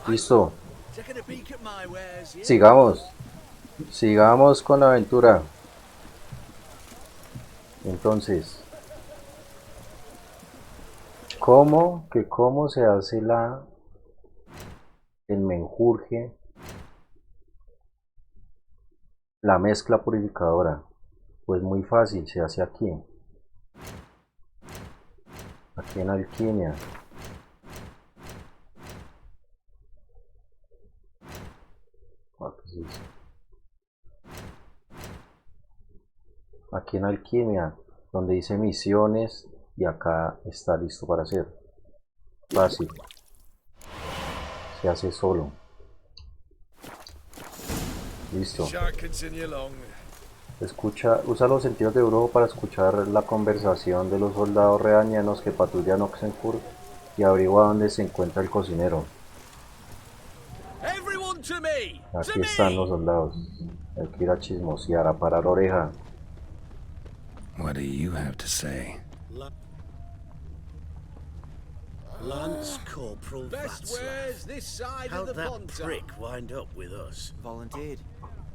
Listo. Sigamos. Sigamos con la aventura. Entonces, ¿cómo se hace el menjurje, la mezcla purificadora? Pues muy fácil, se hace aquí en alquimia. Aquí en alquimia, donde dice misiones, y acá está listo para hacer. Fácil, se hace solo. Listo. Usa los sentidos de brujo para escuchar la conversación de los soldados redañanos que patrullan Oxenfurt y averigua dónde se encuentra el cocinero. Aquí están los soldados. Hay que ir a chismosear, a parar oreja. What do you have to say? Lance Corporal Vatslav. How'd that prick wind up with us? Volunteered.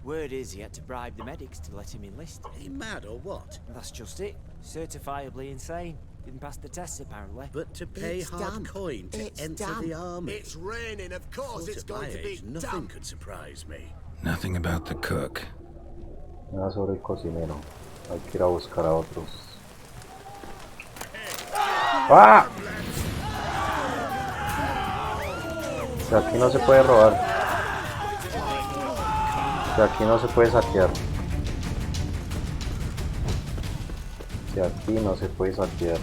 Word is he had to bribe the medics to let him enlist. He mad or what? That's just it. Certifiably insane. Didn't pass the tests apparently. But to pay hard coin to enter the army. It's raining, of course it's going to be nothing could surprise me. Nothing about the cook. Nada sobre el cocinero. Hay que ir a buscar a otros. ¡Ah! O sea, aquí no se puede robar. O sea, aquí no se puede saquear. O sea, aquí no se puede saquear.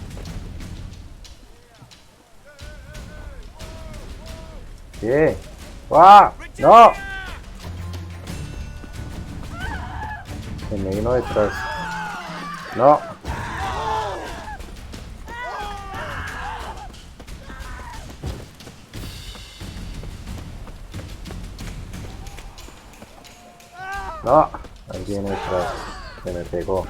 ¿Qué? ¡Ah! ¡No! Se me vino detrás. ¡No! ¡No! Ahí viene detrás. Se me pegó.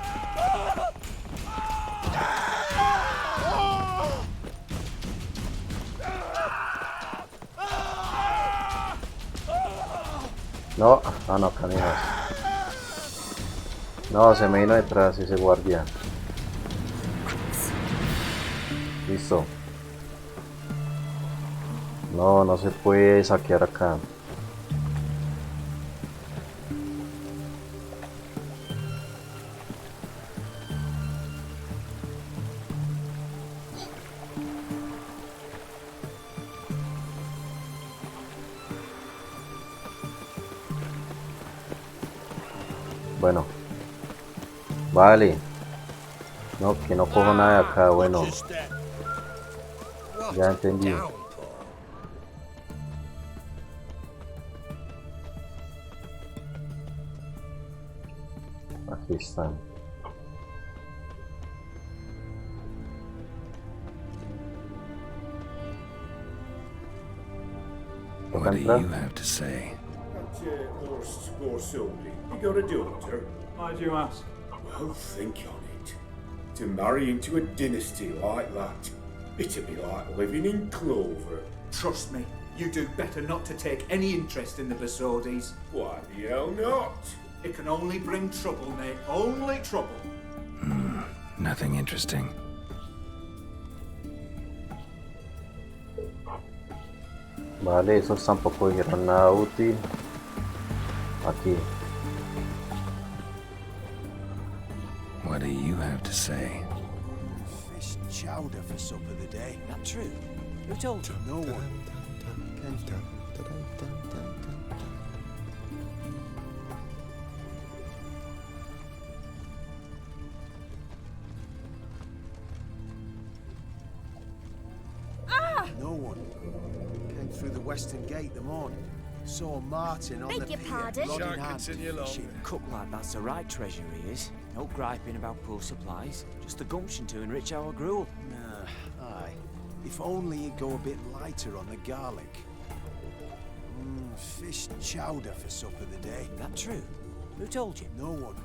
No, no, canijas. No, se me vino detrás ese guardia. Listo. No, no se puede saquear acá. Bueno, vale. No, que no cojo nada de acá, bueno. Ya entendí. Aquí están. What do you have to say? You got a daughter? Why do you ask? Well, think on it. To marry into a dynasty like that, it'd be like living in clover. Trust me, you do better not to take any interest in the Basodis. Why the hell not? It can only bring trouble, mate. Only trouble. Nothing interesting. Vale, esos tampoco dijeron nada útil. Aquí. What do you have to say? Fish chowder for supper the day. That true? Who told you? No one. No one. Came through the western gate the morning. Saw Martin on Beg the your pier, pardon? rod in hand. Shit, cook like that's the right treasure he is. No griping about poor supplies. Just the gumption to enrich our gruel. Nah, aye. If only he'd go a bit lighter on the garlic. Fish chowder for supper the day. That true? Who told you? No one.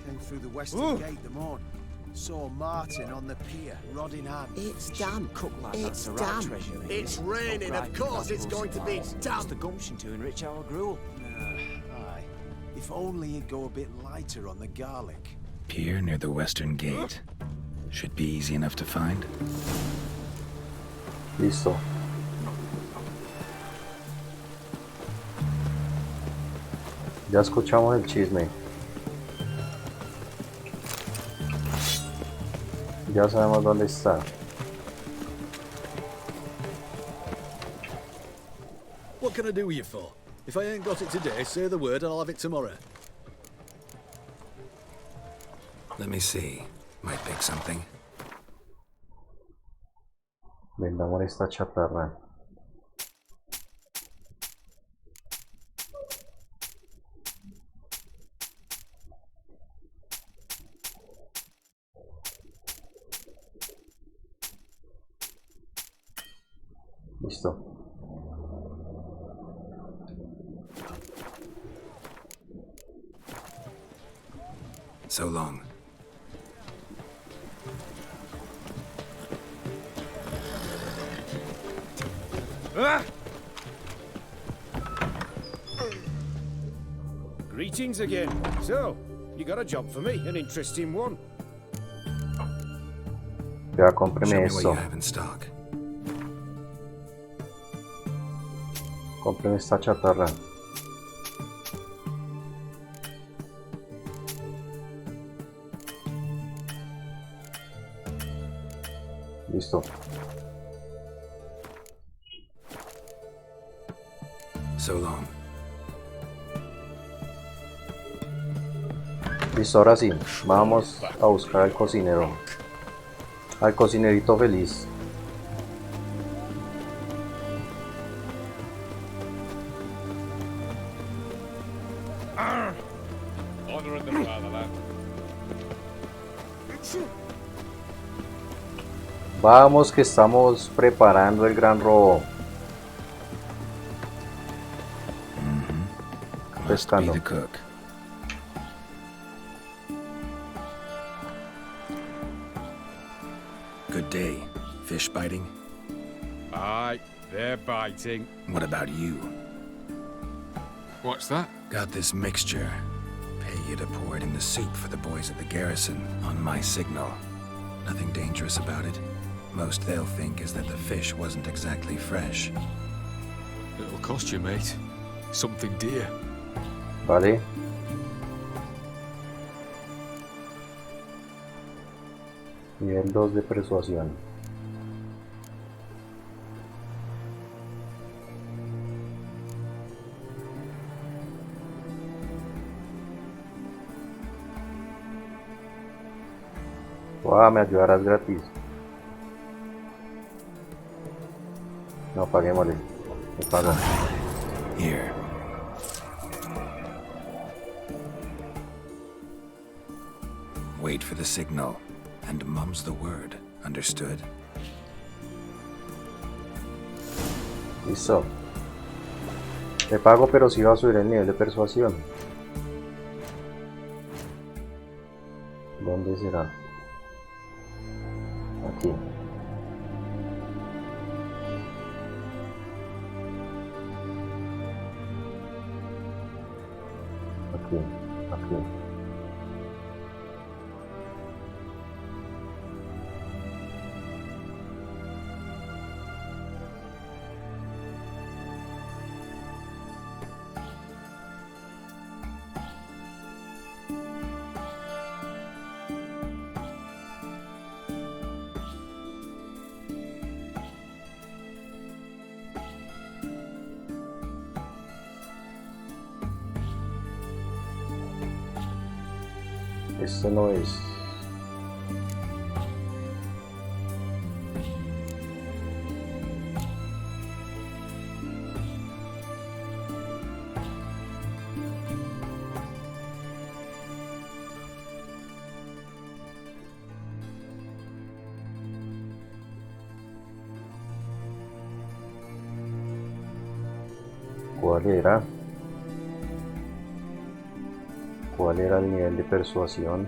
Came through the western gate the morning. Saw Martin on the pier, rod in hand. It's damp. Cook like It's that's the right damp. treasure it It's is. raining, Not of griping course about it's going to be supplies. damp. Just the gumption to enrich our gruel. Aye. If only you'd go a bit lighter on the garlic. Pier near the western gate. Should be easy enough to find. Listo. Ya escuchamos el chisme. Ya sabemos dónde está. What can I do with you for? If I ain't got it today, say the word and I'll have it tomorrow. Let me see. Might pick something. Vendamos esta chatarra. Listo. So long. Greetings again. So, you got a job for me, an interesting one. Ya Show cómpreme me what esto. you have in stock. Cómpreme esta chatarra. Listo. So long. Listo, ahora sí. Vamos a buscar al cocinero. Al cocinerito feliz. Vamos que estamos preparando el gran robo. Must be Pescando. the cook. Good day. Fish biting? Aye, they're biting. What about you? What's that? Got this mixture. Pay you to pour it in the soup for the boys at the garrison on my signal. Nothing dangerous about it. Most they'll think is that the fish wasn't exactly fresh. It'll cost you, mate. Something dear. Vale. Nivel 2 de persuasión. Wow, me ayudarás gratis. No, paguémosle. Me pago. Here. Wait for the signal, and mum's the word. Understood? Listo. Te pago, pero si va a subir el nivel de persuasión. ¿Dónde será? Aquí. Aquí. Aquí. Este no es. ¿Cuál era? ¿Cuál era el nivel de persuasión?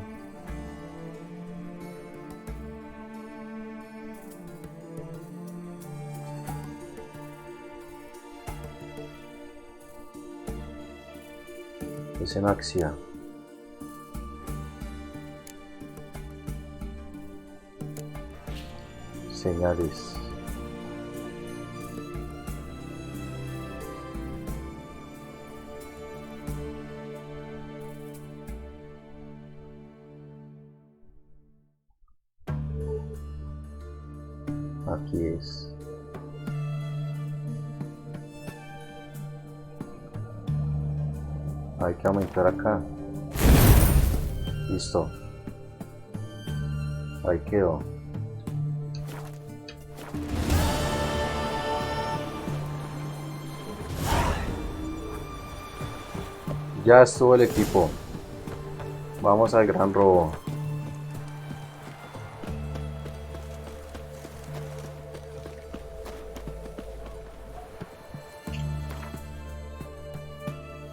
Es en Axia. Señales. Aquí es. Hay que aumentar acá. Listo. Ahí quedó. Ya estuvo el equipo. Vamos al gran robo.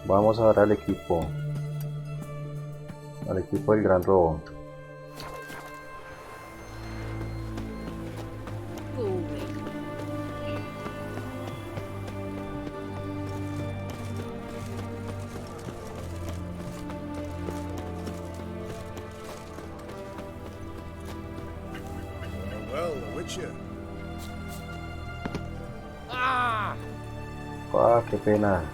Vamos a ver al equipo del gran robo. Qué pena.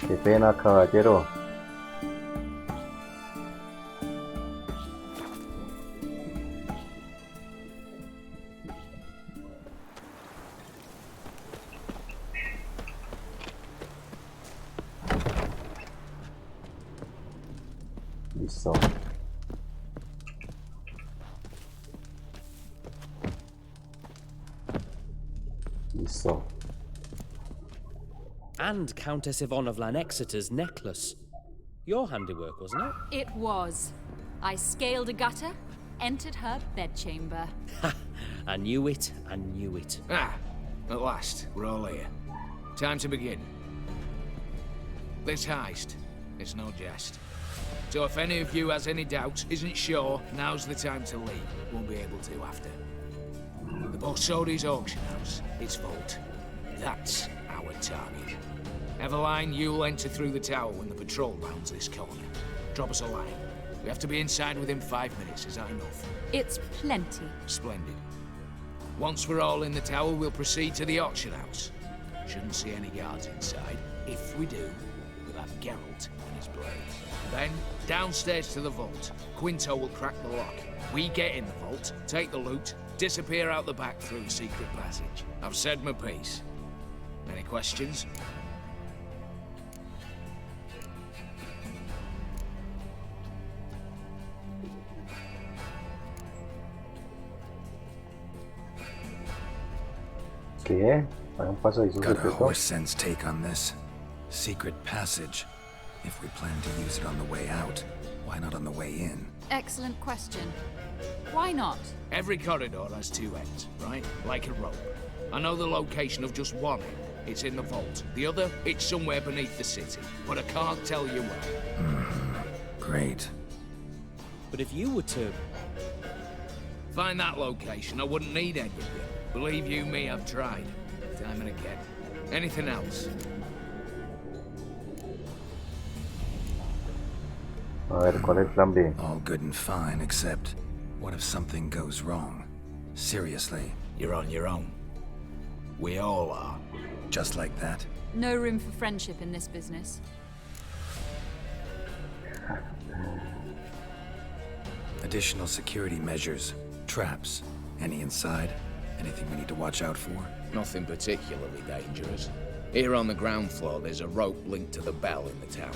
Qué pena, caballero. Listo. Listo. And Countess Yvonne of Lanexeter's necklace. Your handiwork, wasn't it? It was. I scaled a gutter, entered her bedchamber. Ha! I knew it, I knew it. Ah, at last, we're all here. Time to begin. This heist, it's no jest. So if any of you has any doubts, isn't sure, now's the time to leave. Won't be able to after. The Borsodi's auction house, its vault. That's our target. Eveline, you'll enter through the tower when the patrol rounds this corner. Drop us a line. We have to be inside within 5 minutes, is that enough? It's plenty. Splendid. Once we're all in the tower, we'll proceed to the auction house. Shouldn't see any guards inside. If we do, we'll have Geralt and his blades. Then, downstairs to the vault. Quinto will crack the lock. We get in the vault, take the loot, disappear out the back through the secret passage. I've said my piece. Any questions? ¿Qué? Hay un pasadizo Got a secreto. horse sense take on this. Secret passage. If we plan to use it on the way out, why not on the way in? Excellent question. Why not? Every corridor has two ends, right? Like a rope. I know the location of just one end. It's in the vault. The other, it's somewhere beneath the city. But I can't tell you where. Great. But if you were to... Find that location, I wouldn't need any of you. Believe you me, I've tried. Time and again. Anything else? A ver, ¿cuál es el plan B? All good and fine, except what if something goes wrong? Seriously. You're on your own. We all are. Just like that? No room for friendship in this business. Additional security measures. Traps. Any inside? Anything we need to watch out for? Nothing particularly dangerous. Here on the ground floor, there's a rope linked to the bell in the tower.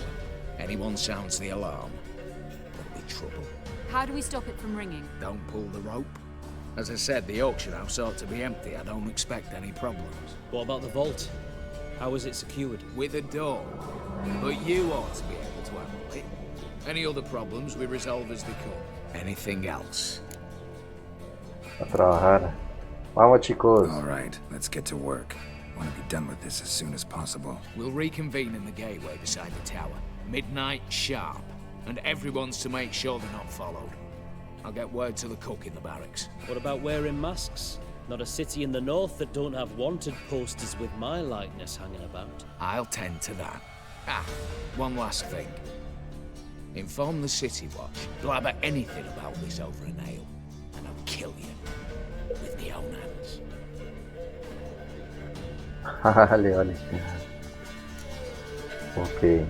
Anyone sounds the alarm, there'll be trouble. How do we stop it from ringing? Don't pull the rope. As I said, the auction house ought to be empty. I don't expect any problems. What about the vault? How is it secured? With a door. But you ought to be able to handle it. Any other problems, we resolve as they come. Anything else? A trabajar. Vamos, chicos. All right, let's get to work. I want to be done with this as soon as possible. We'll reconvene in the gateway beside the tower. Midnight sharp. And everyone's to make sure they're not followed. I'll get word to the cook in the barracks. What about wearing masks? Not a city in the north that don't have wanted posters with my likeness hanging about. I'll tend to that. Ah, one last thing. Inform the City Watch, blabber anything about this over a nail, and I'll kill you with my own hands. Vale, vale. Ok.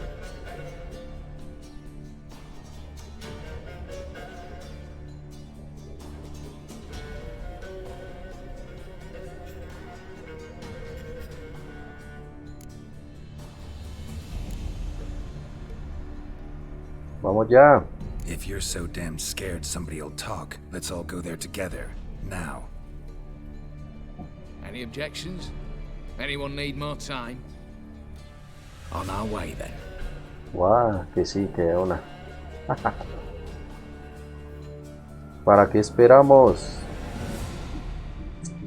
Vamos ya. If you're so damn scared somebody'll talk, let's all go there together. Now. Any objections? Anyone need more time? On our way then. Guau, que sí, que de una. ¿Para qué esperamos?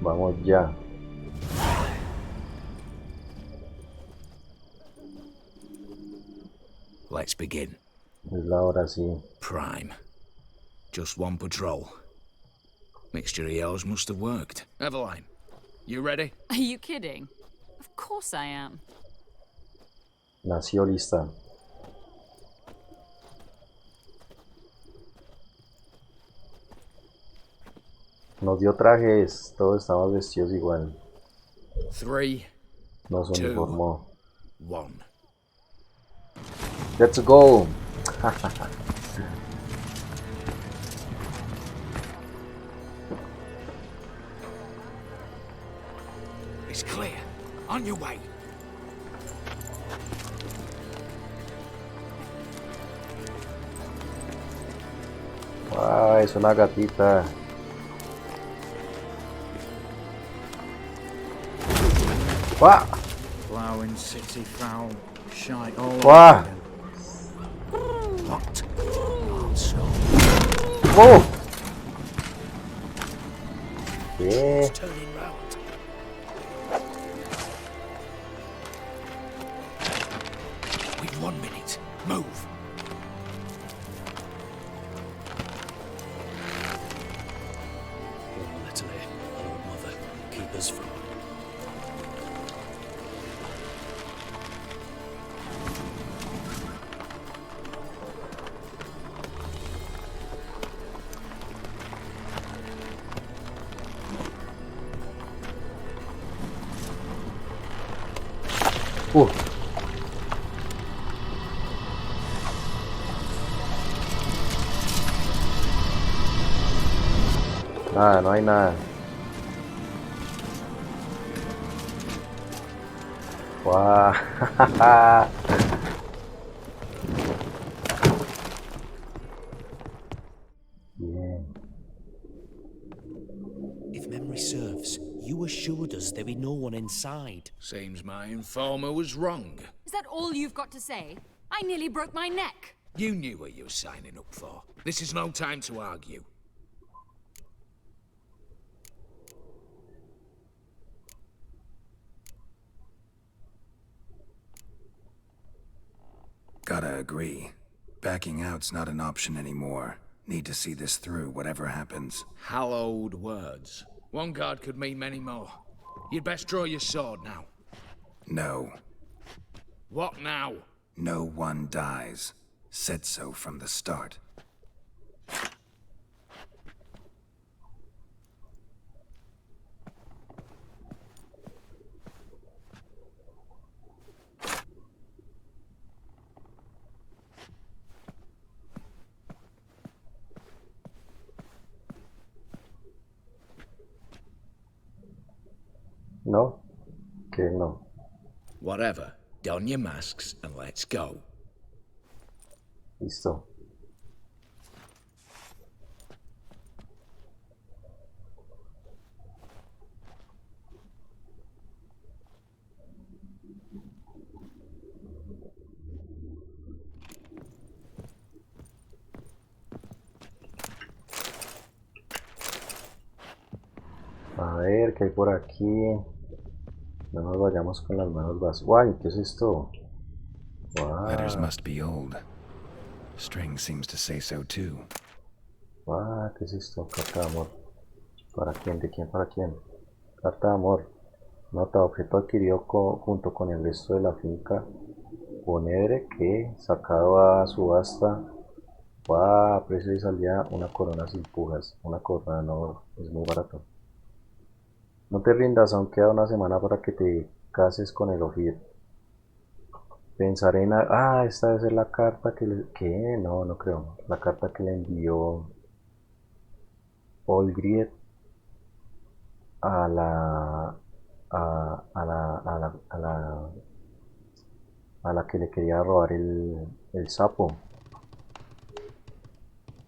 Vamos ya. Let's begin. Es la hora, sí. Prime. Just one patrol. Mixture of yours must have worked. Eveline, you ready? Are you kidding? Of course I am. Nació lista. Nos dio trajes, todos estamos vestidos igual. 3, Nos 2, uniformó. 1. Let's go. It's clear. On your way. Wow, es una gatita. Wow. Plowing city foul. Shite all Wow. What? Whoa. Yeah. Turning round. We've 1 minute. Move. Natalie, hello, mother. Keep us from. Nada, no hay nada. Wow. Bien. If memory serves, you assured us there be no one inside. Seems my informer was wrong. Is that all you've got to say? I nearly broke my neck. You knew what you were signing up for. This is no time to argue. Gotta agree. Backing out's not an option anymore. Need to see this through, whatever happens. Hallowed words. One guard could mean many more. You'd best draw your sword now. No. What now? No one dies. Said so from the start. No, que no. Whatever. Don your masks and let's go. Listo. A ver, ¿qué hay por aquí? No nos vayamos con las manos vacías. Guay, ¿qué es esto? Wow. Letters must be old. String seems to say so too. Guau, ¿qué es esto? Carta de amor. ¿Para quién? ¿De quién para quién? Carta de amor. Nota, objeto adquirido junto con el resto de la finca Ponedre que, sacado a subasta, va a precio de salida una corona sin pujas. Una corona no es muy barato. No te rindas, aún queda una semana para que te cases con el Ophir. Pensaré en... esta debe ser la carta que le... ¿Qué? No, no creo. La carta que le envió Olgriet a la... a la que le quería robar el sapo.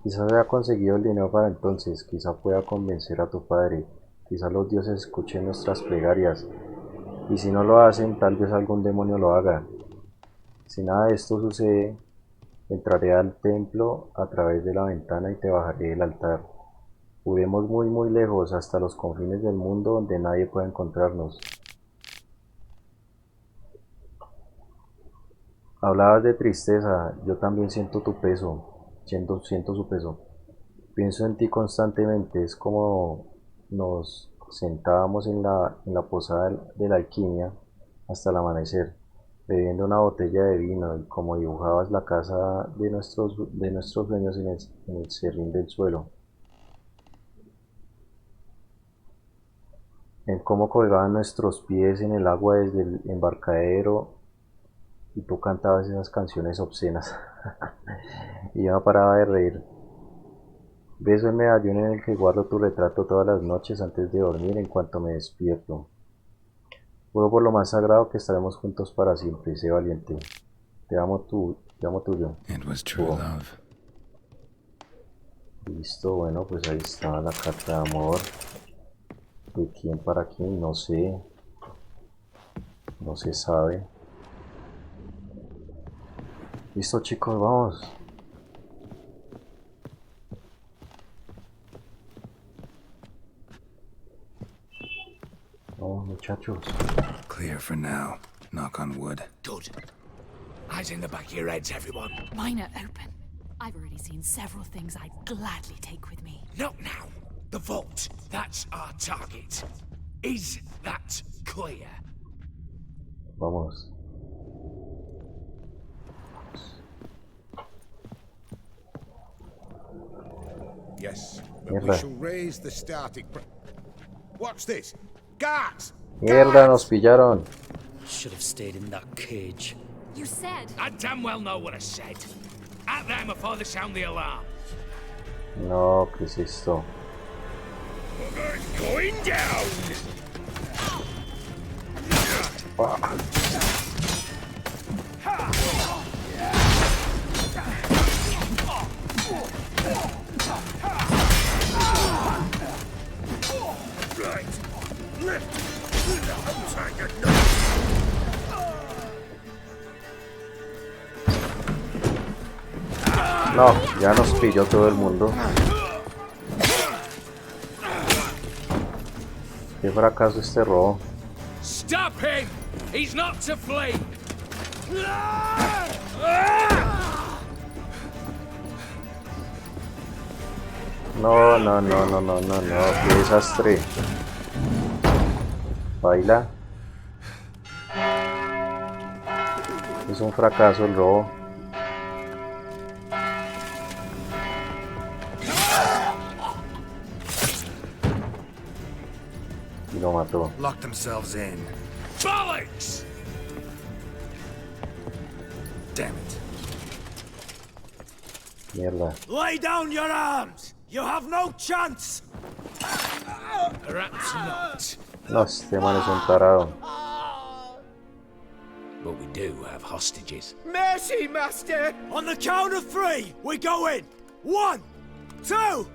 Quizás haya conseguido el dinero para entonces, quizá pueda convencer a tu padre, quizá los dioses escuchen nuestras plegarias, y si no lo hacen, tal vez algún demonio lo haga. Si nada de esto sucede, entraré al templo a través de la ventana y te bajaré del altar. Huiremos muy muy lejos, hasta los confines del mundo donde nadie pueda encontrarnos. Hablabas de tristeza, yo también siento tu peso, siento su peso. Pienso en ti constantemente, es como nos sentábamos en la posada de la alquimia hasta el amanecer, bebiendo una botella de vino y como dibujabas la casa de nuestros sueños en el serrín del suelo. En cómo colgaban nuestros pies en el agua desde el embarcadero y tú cantabas esas canciones obscenas. Y yo no paraba de reír. Beso el medallón en el que guardo tu retrato todas las noches antes de dormir en cuanto me despierto. Juro por lo más sagrado que estaremos juntos para siempre, sé valiente. Te amo tuyo. It was true love. Listo, bueno, pues ahí está la carta de amor. ¿De quién para quién? No sé. No se sabe. Listo, chicos, vamos. Vamos, muchachos. Clear for now. Knock on wood. Good. Eyes in the back of your heads, everyone. Mine are open. I've already seen several things I'd gladly take with me. Not now. The vault. That's our target. Is that clear? Vamos. Yes, but Mierda. we shall raise the starting. What's this? Guards! Mierda, nos pillaron. Should have stayed in that cage. You said... I damn well know what I said. At them before they sound the alarm. No, ¿qué es esto? Going down! No, ya nos pilló todo el mundo. Qué fracaso este robo. Stop him! He's not to flee! No, no, no, no, no, no, no, qué desastre. Baila. Es un fracaso el robo. Y lo mató. Lock themselves in. Bollocks! Damn it. Mierda. Lay down your arms! You have no chance! Perhaps not. No, este man es un tarado. But we do have hostages. Mercy, master! On the count of three, we go in! 1, 2...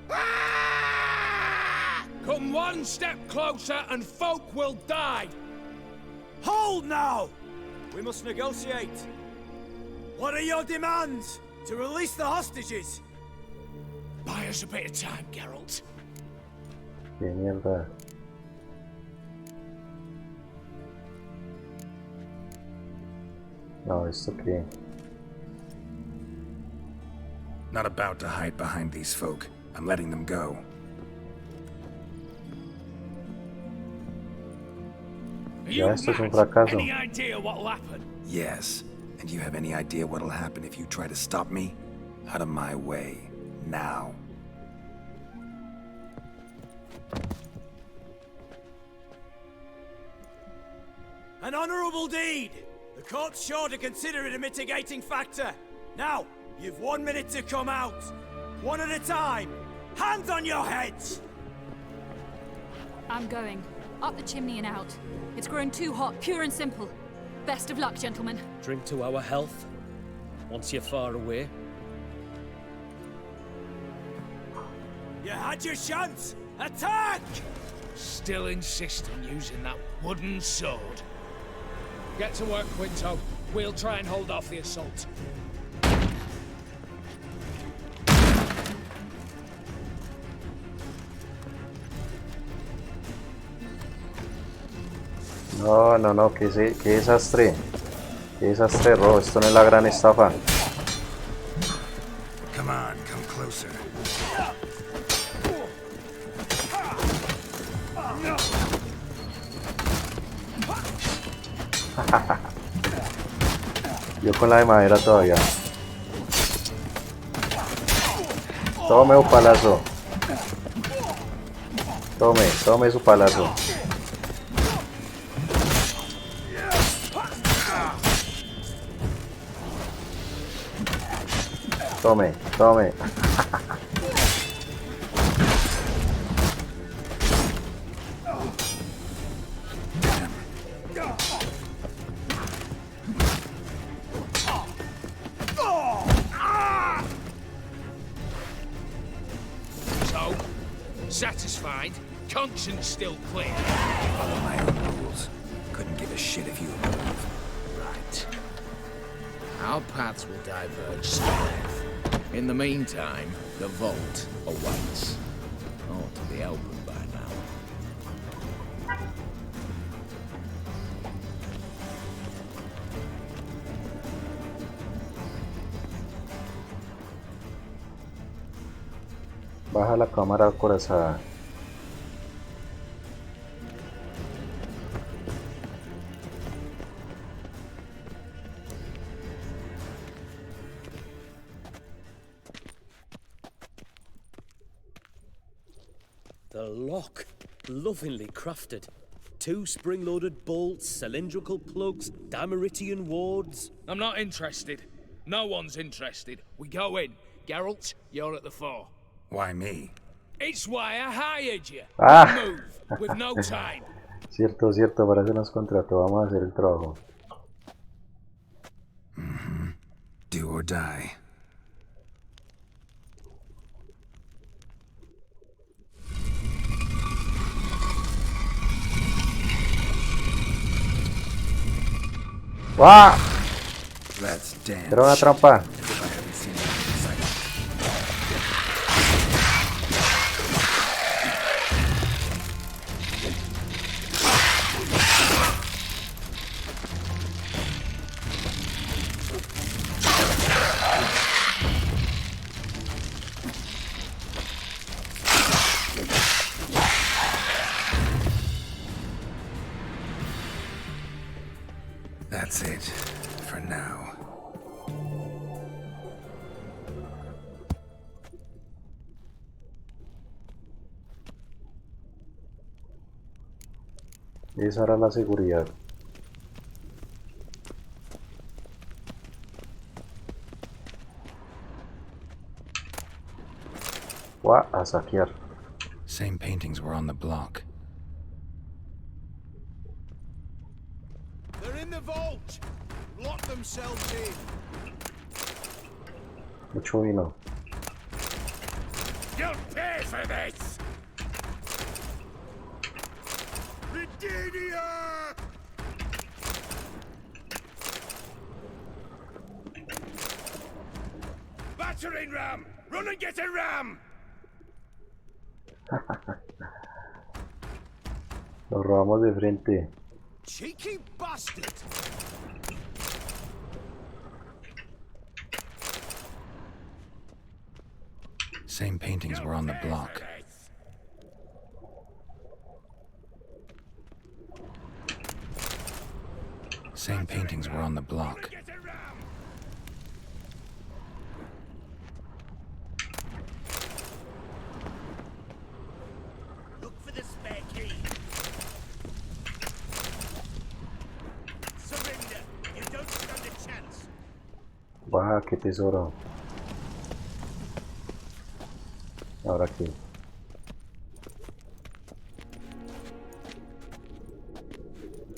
Come one step closer and folk will die! Hold now! We must negotiate. What are your demands? To release the hostages? Buy us a bit of time, Geralt. Qué mierda. No, esto qué. Not about to hide behind these folk. I'm letting them go. Ya esto es un fracaso. Any idea what'll happen? Yes. And you have any idea what'll happen if you try to stop me? Out of my way. Now. An honourable deed! The court's sure to consider it a mitigating factor. Now, you've 1 minute to come out. One at a time. Hands on your heads! I'm going. Up the chimney and out. It's grown too hot, pure and simple. Best of luck, gentlemen. Drink to our health. Once you're far away. You had your chance! Attack! Still insist on using that wooden sword. Get to work, Quinto. We'll try and hold off the assault. No, no, no, qué desastre. Qué desastre, Ro. Esto no es la gran estafa. Come on, come closer. Yo con la de madera todavía. Tome un palazo. Tome su palazo. Tome. So, satisfied? Conscience still clear? Follow my own rules. Couldn't give a shit if you approve. Right. Our paths will diverge somewhere. In the meantime, the vault awaits. Ought to be open by now. Baja la cámara acorazada. The lock. Lovingly crafted. 2 spring-loaded bolts, cylindrical plugs, Dameritian wards. I'm not interested. No one's interested. We go in. Geralt, you're at the fore. Why me? It's why I hired you. Ah. Move, with no time. Cierto, para eso nos contrató. Vamos a hacer el trabajo. Do or die. ¡Guau! Let's dance. Era una trampa. That's it, for now. Esa era la seguridad. A saquear. Same paintings were on the block. They're in the vault. Lock themselves in. Mucho vino. You'll pay for this. Virginia! Battering ram! Run and get a ram! Nos robamos de frente. Cheeky bastard! Same paintings were on the block. Same paintings were on the block. Look for the spare key. Surrender. You don't stand a chance. Baja, qué tesoro. Ahora aquí.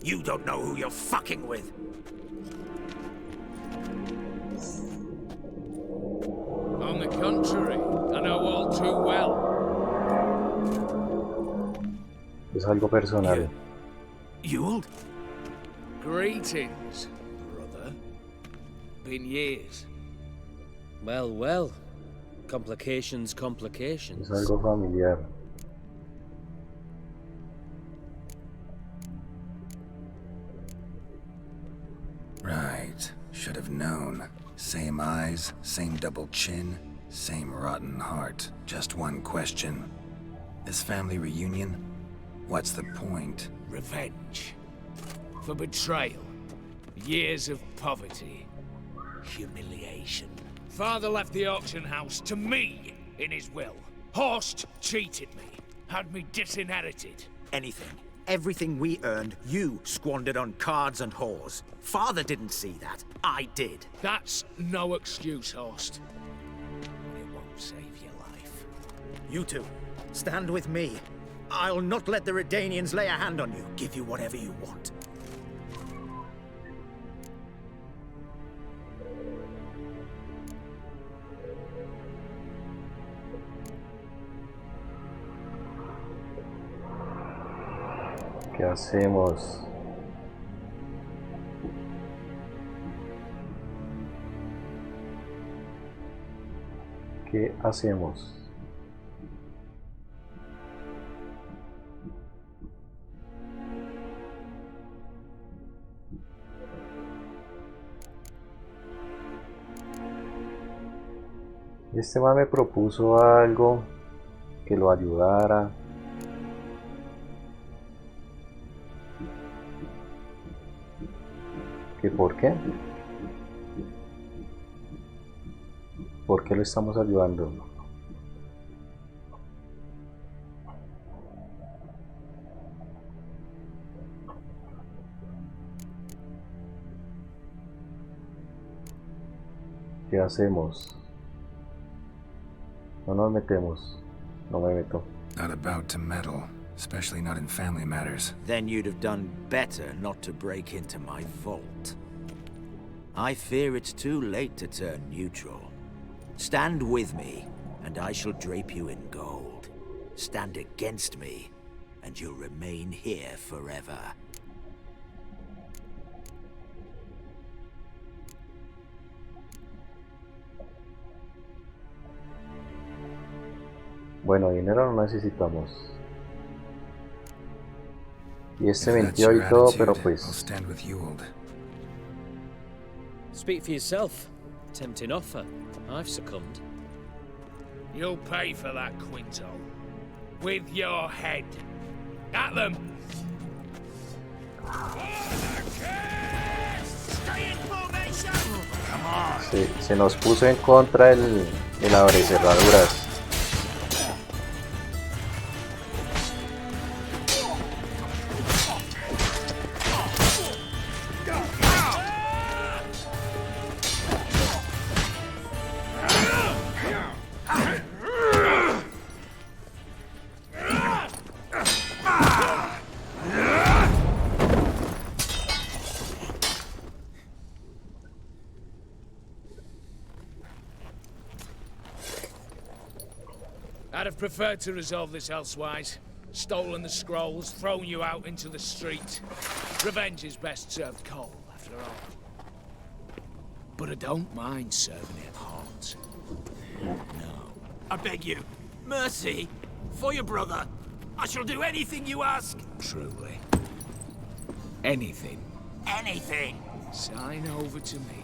You don't know who you're fucking with. On the contrary, I know all too well. Es algo personal. Yule? Greetings, brother. Been years. Well, well. Complications, Es complications. algo familiar. Right. Should have known. Same eyes, same double chin, same rotten heart. Just one question. This family reunion? What's the point? Revenge. For betrayal. Years of poverty. Humiliation. Father left the auction house to me in his will. Horst cheated me. Had me disinherited. Anything. Everything we earned, you squandered on cards and whores. Father didn't see that. I did. That's no excuse, Horst. But it won't save your life. You two, stand with me. I'll not let the Redanians lay a hand on you. Give you whatever you want. ¿Qué hacemos? ¿Qué hacemos? Este man me propuso algo que lo ayudara. ¿Que por qué? ¿Por qué lo estamos ayudando? ¿Qué hacemos? No nos metemos. No me meto. Not about to meddle, especially not in family matters. Then you'd have done better not to break into my vault. I fear it's too late to turn neutral. Stand with me, and I shall drape you in gold. Stand against me, and you'll remain here forever. Bueno, dinero no necesitamos. Y este mintió y todo, pero pues... Speak for yourself. Tempting offer. I've succumbed. You'll pay for that, Quinto. With your head. At them! Se nos puso en contra el abre cerraduras. I'd have preferred to resolve this elsewise. Stolen the scrolls, thrown you out into the street. Revenge is best served cold, after all. But I don't mind serving it hot. No. I beg you, mercy, for your brother. I shall do anything you ask. Truly. Anything. Anything. Sign over to me.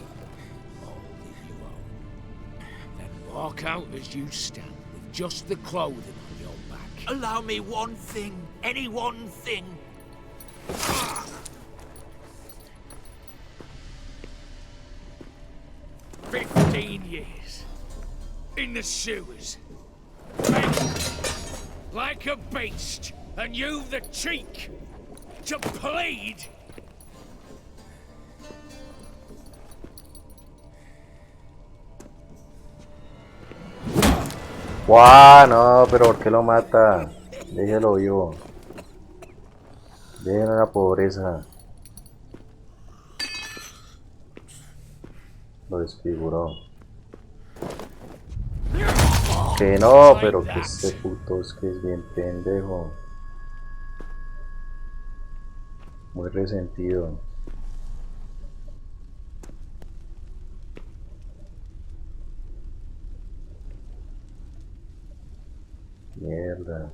All that you own. Then walk out as you stand. Just the clothing on your back. Allow me one thing. Any one thing. 15 years. In the sewers. Fed like a beast. And you've the cheek to plead. ¡Guau! No, pero ¿por qué lo mata? Déjelo vivo. Déjenlo en la pobreza. Lo desfiguró. Que no, pero que este puto es que es bien pendejo. Muy resentido. Mierda.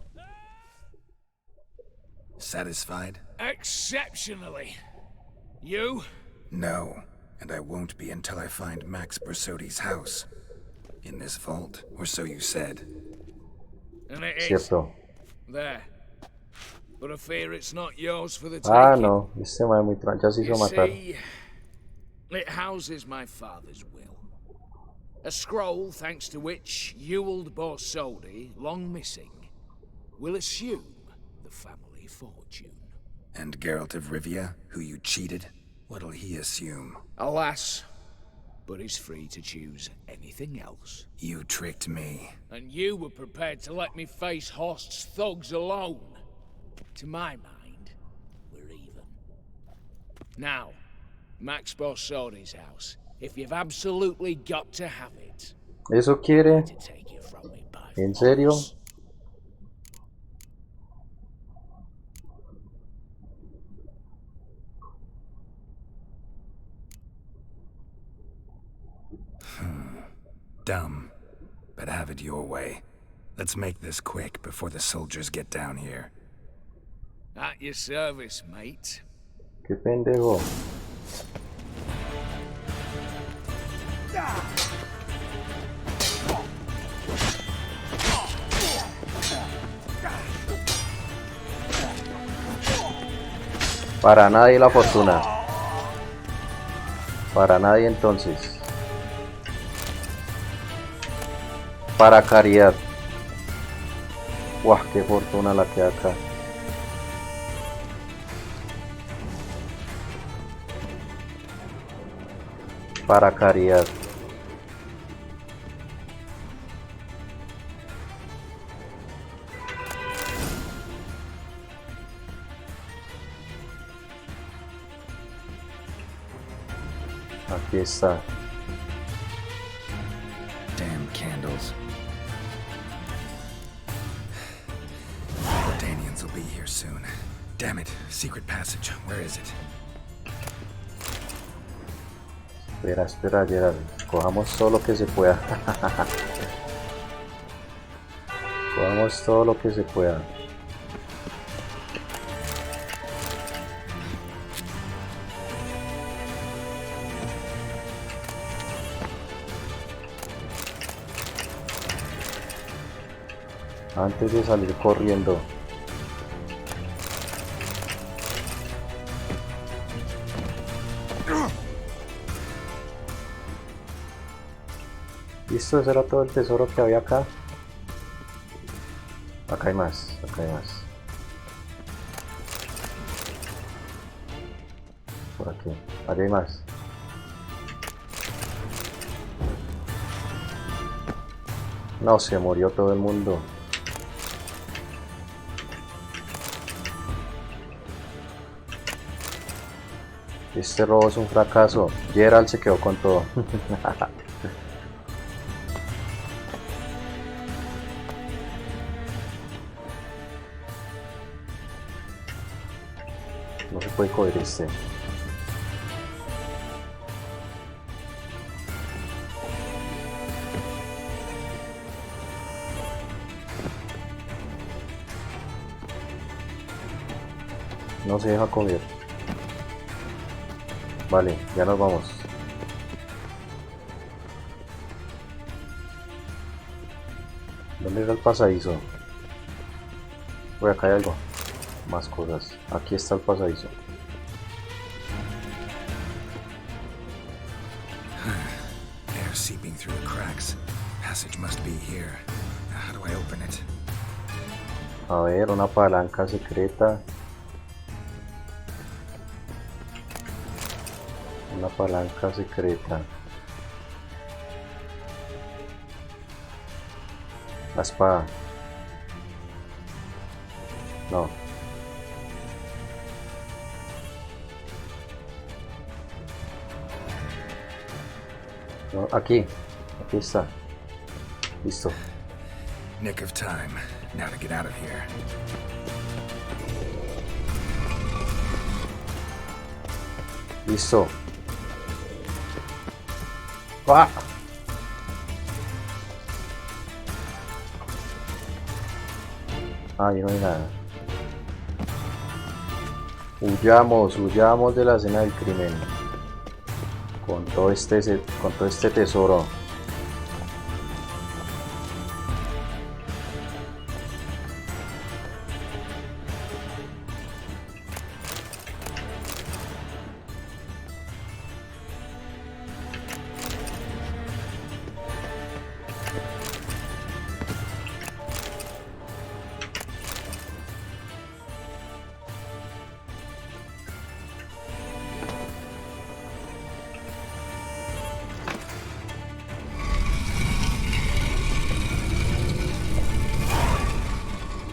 Satisfied? Exceptionally. You? No, and I won't be until I find Max Bersodi's house. In this vault, or so you said. And it is. Cierto. There. But I fear it's not yours for the Ah, taking. no. Este man muy ya se hizo matar. See, it houses my father's will. A scroll thanks to which Ewald Borsodi, long missing, will assume the family fortune. And Geralt of Rivia, who you cheated, what'll he assume? Alas, but he's free to choose anything else. You tricked me. And you were prepared to let me face Horst's thugs alone. To my mind, we're even. Now, Max Borsodi's house. If you've absolutely got to have it. ¿Eso quiere? ¿En serio? Dumb, but have it your way. Let's make this quick before the soldiers get down here. At your service, mate. Qué pendejo. Para nadie la fortuna. Para nadie entonces. Para caridad. Guau, qué fortuna la que hay acá. Para caridad. Aquí está. Damn candles. Danians will be here soon. Damn it. Secret passage. Where is it? Espera, espera, Gerald. Cojamos todo lo que se pueda. Cojamos todo lo que se pueda. Antes de salir corriendo. Listo, ese era todo el tesoro que había acá. Acá hay más, acá hay más. Por aquí, allá hay más. No, se murió todo el mundo. Este robo es un fracaso. Geralt se quedó con todo. No se puede coger este. No se deja coger. Vale, ya nos vamos. ¿Dónde era el pasadizo? Uy, acá hay algo. Más cosas. Aquí está el pasadizo. seeping through the cracks. Passage must be here. How do I open it? A ver, una palanca secreta. Una palanca secreta. La espada. No. No, aquí. Aquí está. Listo. Nick of time. Now to get out of here. Listo. ¡Ah! Ahí no hay nada. Huyamos de la escena del crimen. Con todo este tesoro.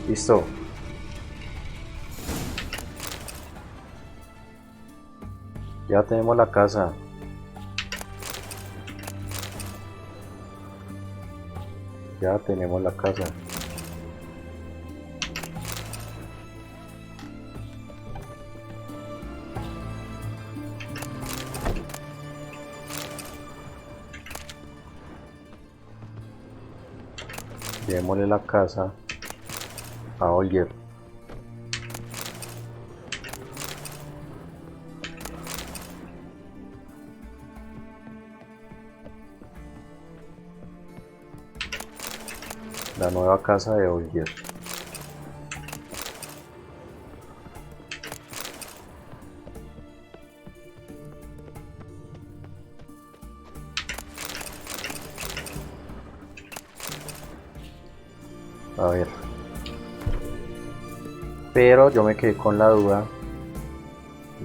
Listo. Ya tenemos la casa. Ya tenemos la casa. Démosle la casa a Oliver. La nueva casa de Oliver. A ver. Pero yo me quedé con la duda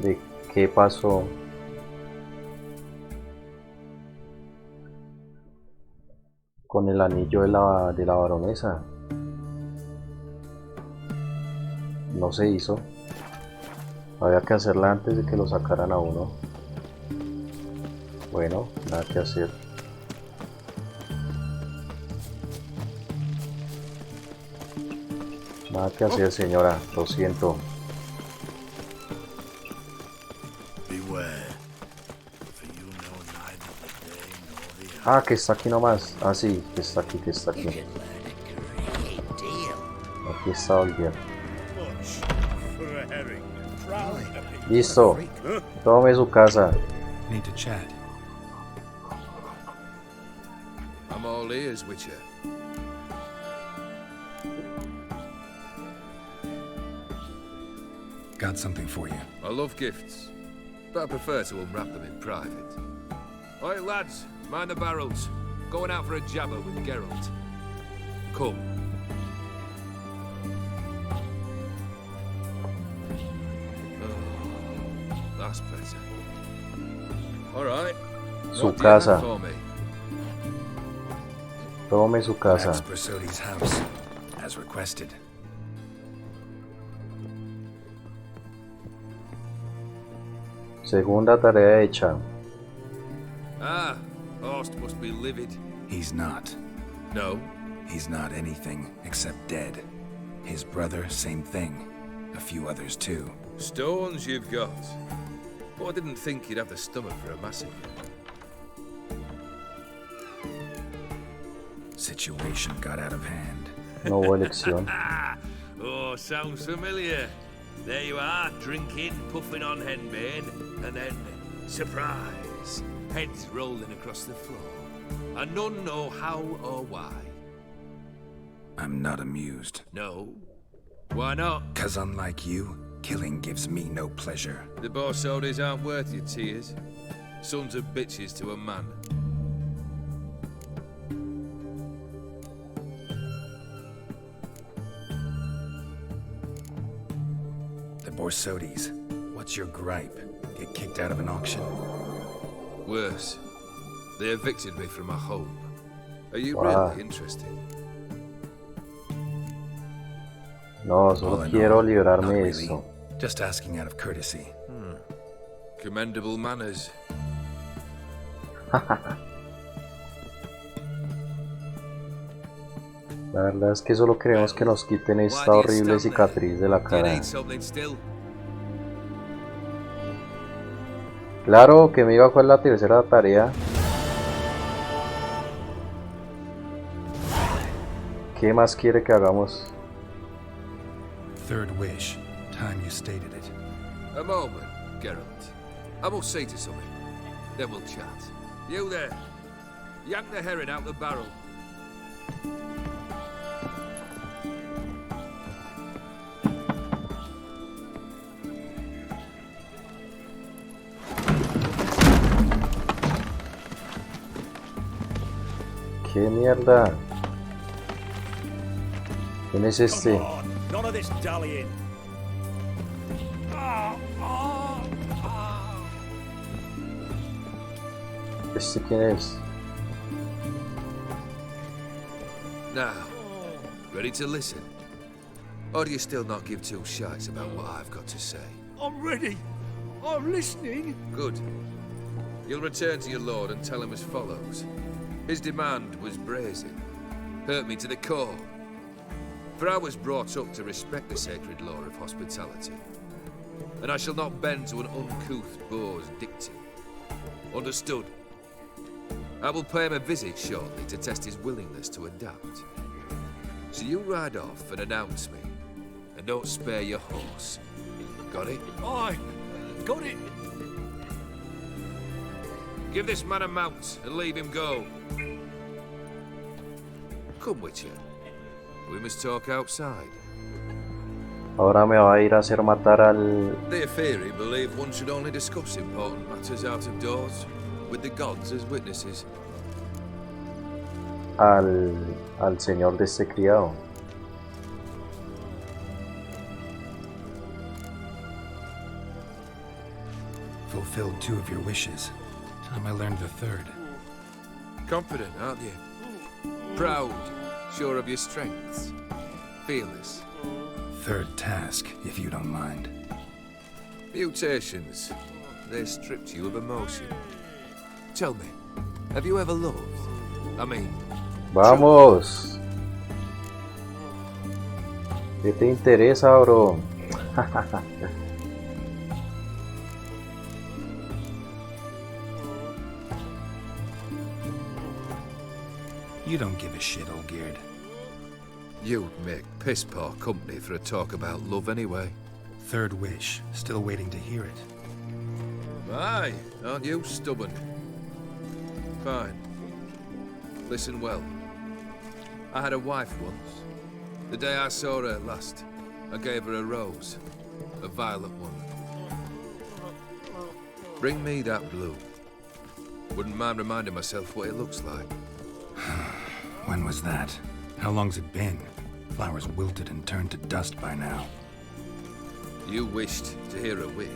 de qué pasó con el anillo de la baronesa. No se hizo. Había que hacerla antes de que lo sacaran a uno. Bueno, nada que hacer. Nada que hacer, señora, lo siento. Ah, que está aquí nomás. Ah, sí, que está aquí, Aquí está Oliver. Listo. Tome su casa. Need to chat. I'm all ears, Witcher. Got something for you. I love gifts, but I prefer to unwrap them in private. Oi, lads, mind the barrels. Going out for a jabber with Geralt. Come. Oh, that's better. All right. Su casa. Tome su casa. That's Brasodi's house, as requested. Segunda tarea hecha. Ah, Horst must be livid. He's not. No? He's not anything except dead. His brother, same thing. A few others too. Stones you've got. But I didn't think you'd have the stomach for a massacre. Situation got out of hand. No hubo elección. Oh, sounds familiar. There you are, drinking, puffing on henbane, and then, surprise, heads rolling across the floor. And none know how or why. I'm not amused. No? Why not? 'Cause unlike you, killing gives me no pleasure. The Borsodis aren't worth your tears. Sons of bitches to a man. Borsodi's. What's your gripe? Get kicked out of an auction? Worse. They evicted me from my home. Are you Wow. really interested? No, solo quiero librarme de really. esto. Just asking out of courtesy. Commendable manners. La verdad es que solo queremos que nos quiten esta horrible cicatriz de la Do you cara. need something still? Claro que me iba, ¿cuál es la tercera tarea? ¿Qué más quiere que hagamos? Third wish. Time you stated it. A moment, Geralt. I must see to something. Then we'll chat. You there. Yank the herring out the barrel. ¿Qué mierda? ¿Quién es este? None of this dallying. ¿Este quién es? Now, ready to listen? Or do you still not give two shites about what I've got to say? I'm ready. I'm listening. Good. You'll return to your lord and tell him as follows. His demand was brazen. Hurt me to the core. For I was brought up to respect the sacred law of hospitality. And I shall not bend to an uncouth boor's dictum. Understood? I will pay him a visit shortly to test his willingness to adapt. So you ride off and announce me. And don't spare your horse. Got it? Aye, got it. Give this man a mount and leave him go. Come, Witcher. We must talk outside. Ahora me va a ir a hacer matar al... The Aetheri believe one should only discuss important matters out of doors, with the gods as witnesses. al señor de este criado. Fulfilled 2 of your wishes. Time I learned the 3rd. Confident, aren't you? Proud, sure of your strengths. Fearless. 3rd task, if you don't mind. Mutations. They stripped you of emotion. Tell me, have you ever loved? I mean... Vamos. ¿Qué te interesa, bro? You don't give a shit, old Geared. You'd make piss-poor company for a talk about love anyway. 3rd wish. Still waiting to hear it. Aye, aren't you stubborn? Fine. Listen well. I had a wife once. The day I saw her last, I gave her a rose. A violet one. Bring me that blue. Wouldn't mind reminding myself what it looks like. When was that? How long's it been? Flowers wilted and turned to dust by now. You wished to hear a wish.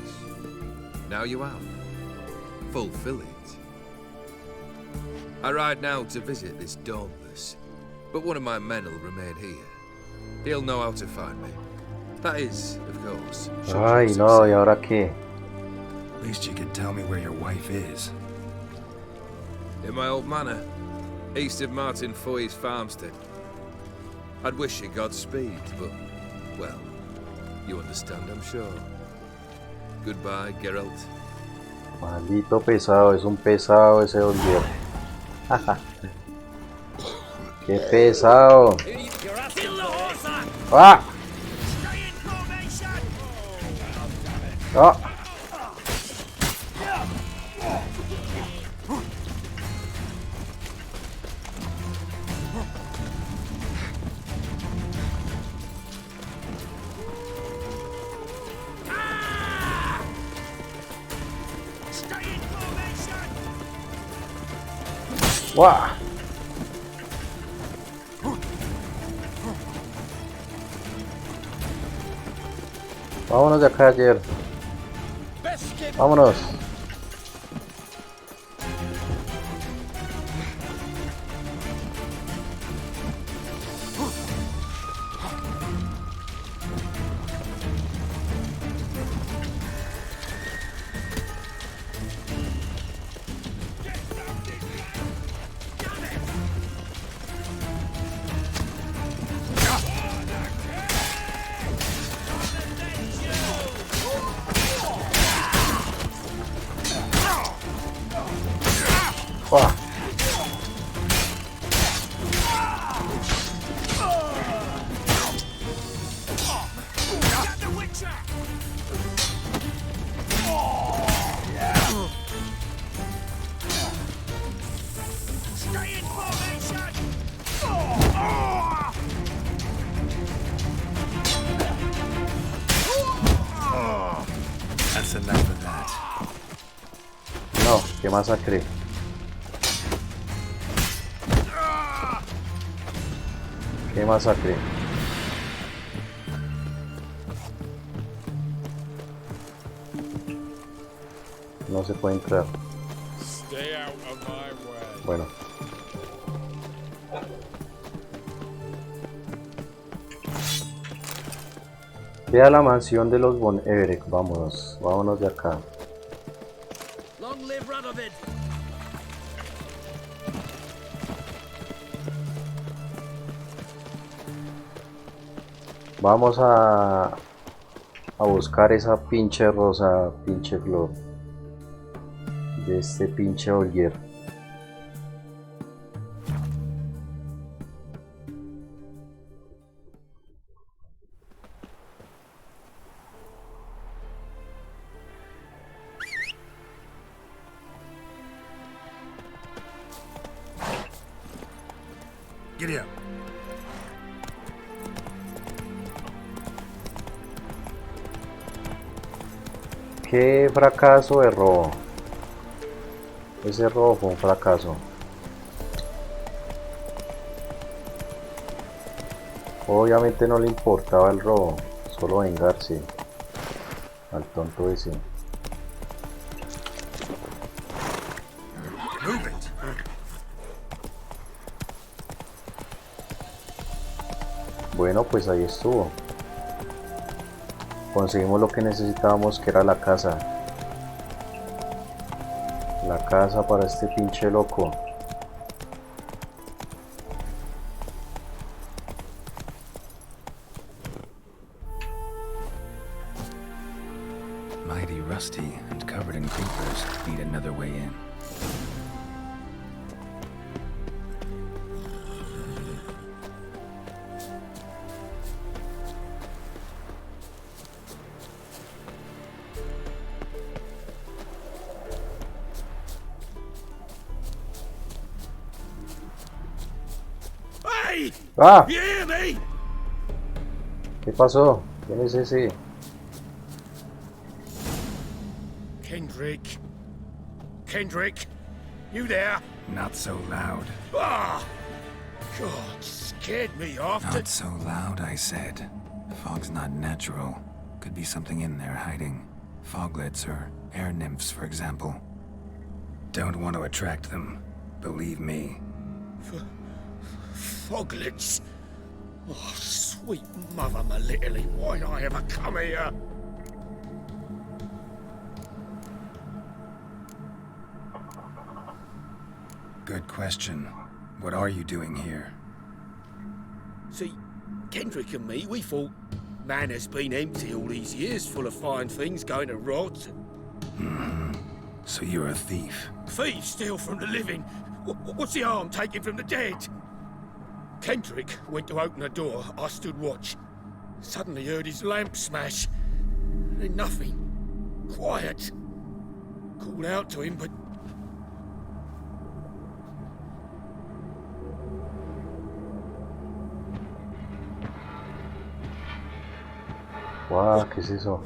Now you have. Fulfill it. I ride now to visit this Dauntless, but one of my men will remain here. He'll know how to find me. That is, of course. Ay, no, ¿y ahora qué? At least you could tell me where your wife is. In my old manor, east of Martin Foy's farmstead. I'd wish you Godspeed, but, well, you understand, I'm sure. Goodbye, Geralt. Maldito pesado, es un pesado ese Olgier. ¡Qué pesado! ¡Ah! ¡Ah! ¡Guau! Vámonos de acá ayer. Vámonos. ¡Fua! That's enough of that. No, qué masacre. Qué masacre. No se puede entrar. Bueno. Ve a la mansión de los Von Everett. Vámonos. Vámonos de acá. Long live Radovid. Vamos a buscar esa pinche rosa, pinche flor de este pinche Ollier. Giddy up. Qué fracaso de robo. Ese robo fue un fracaso. Obviamente no le importaba el robo, solo vengarse al tonto ese. Bueno, pues ahí estuvo. Conseguimos lo que necesitábamos, que era la casa. La casa para este pinche loco. Mighty rusty and covered in creepers. Need another way in. ¡Ah! You hear me? ¿Qué pasó? ¿Quién es ese? Kendrick. Kendrick, you there? Not so loud. Ah! God, scared me off. Not so loud, I said. Fog's not natural. Could be something in there hiding. Foglets or air nymphs, for example. Don't want to attract them. Believe me. Foglets. Oh, sweet mother, my little, why I ever come here? Good question. What are you doing here? See, Kendrick and me, we thought man has been empty all these years, full of fine things going to rot. Mm-hmm. So you're a thief. Thieves steal from the living. What's the harm taken from the dead? Kendrick went to open the door. I stood watch. Suddenly heard his lamp smash. Then nothing. Quiet. Called out to him, but... Wow, ¿qué es eso?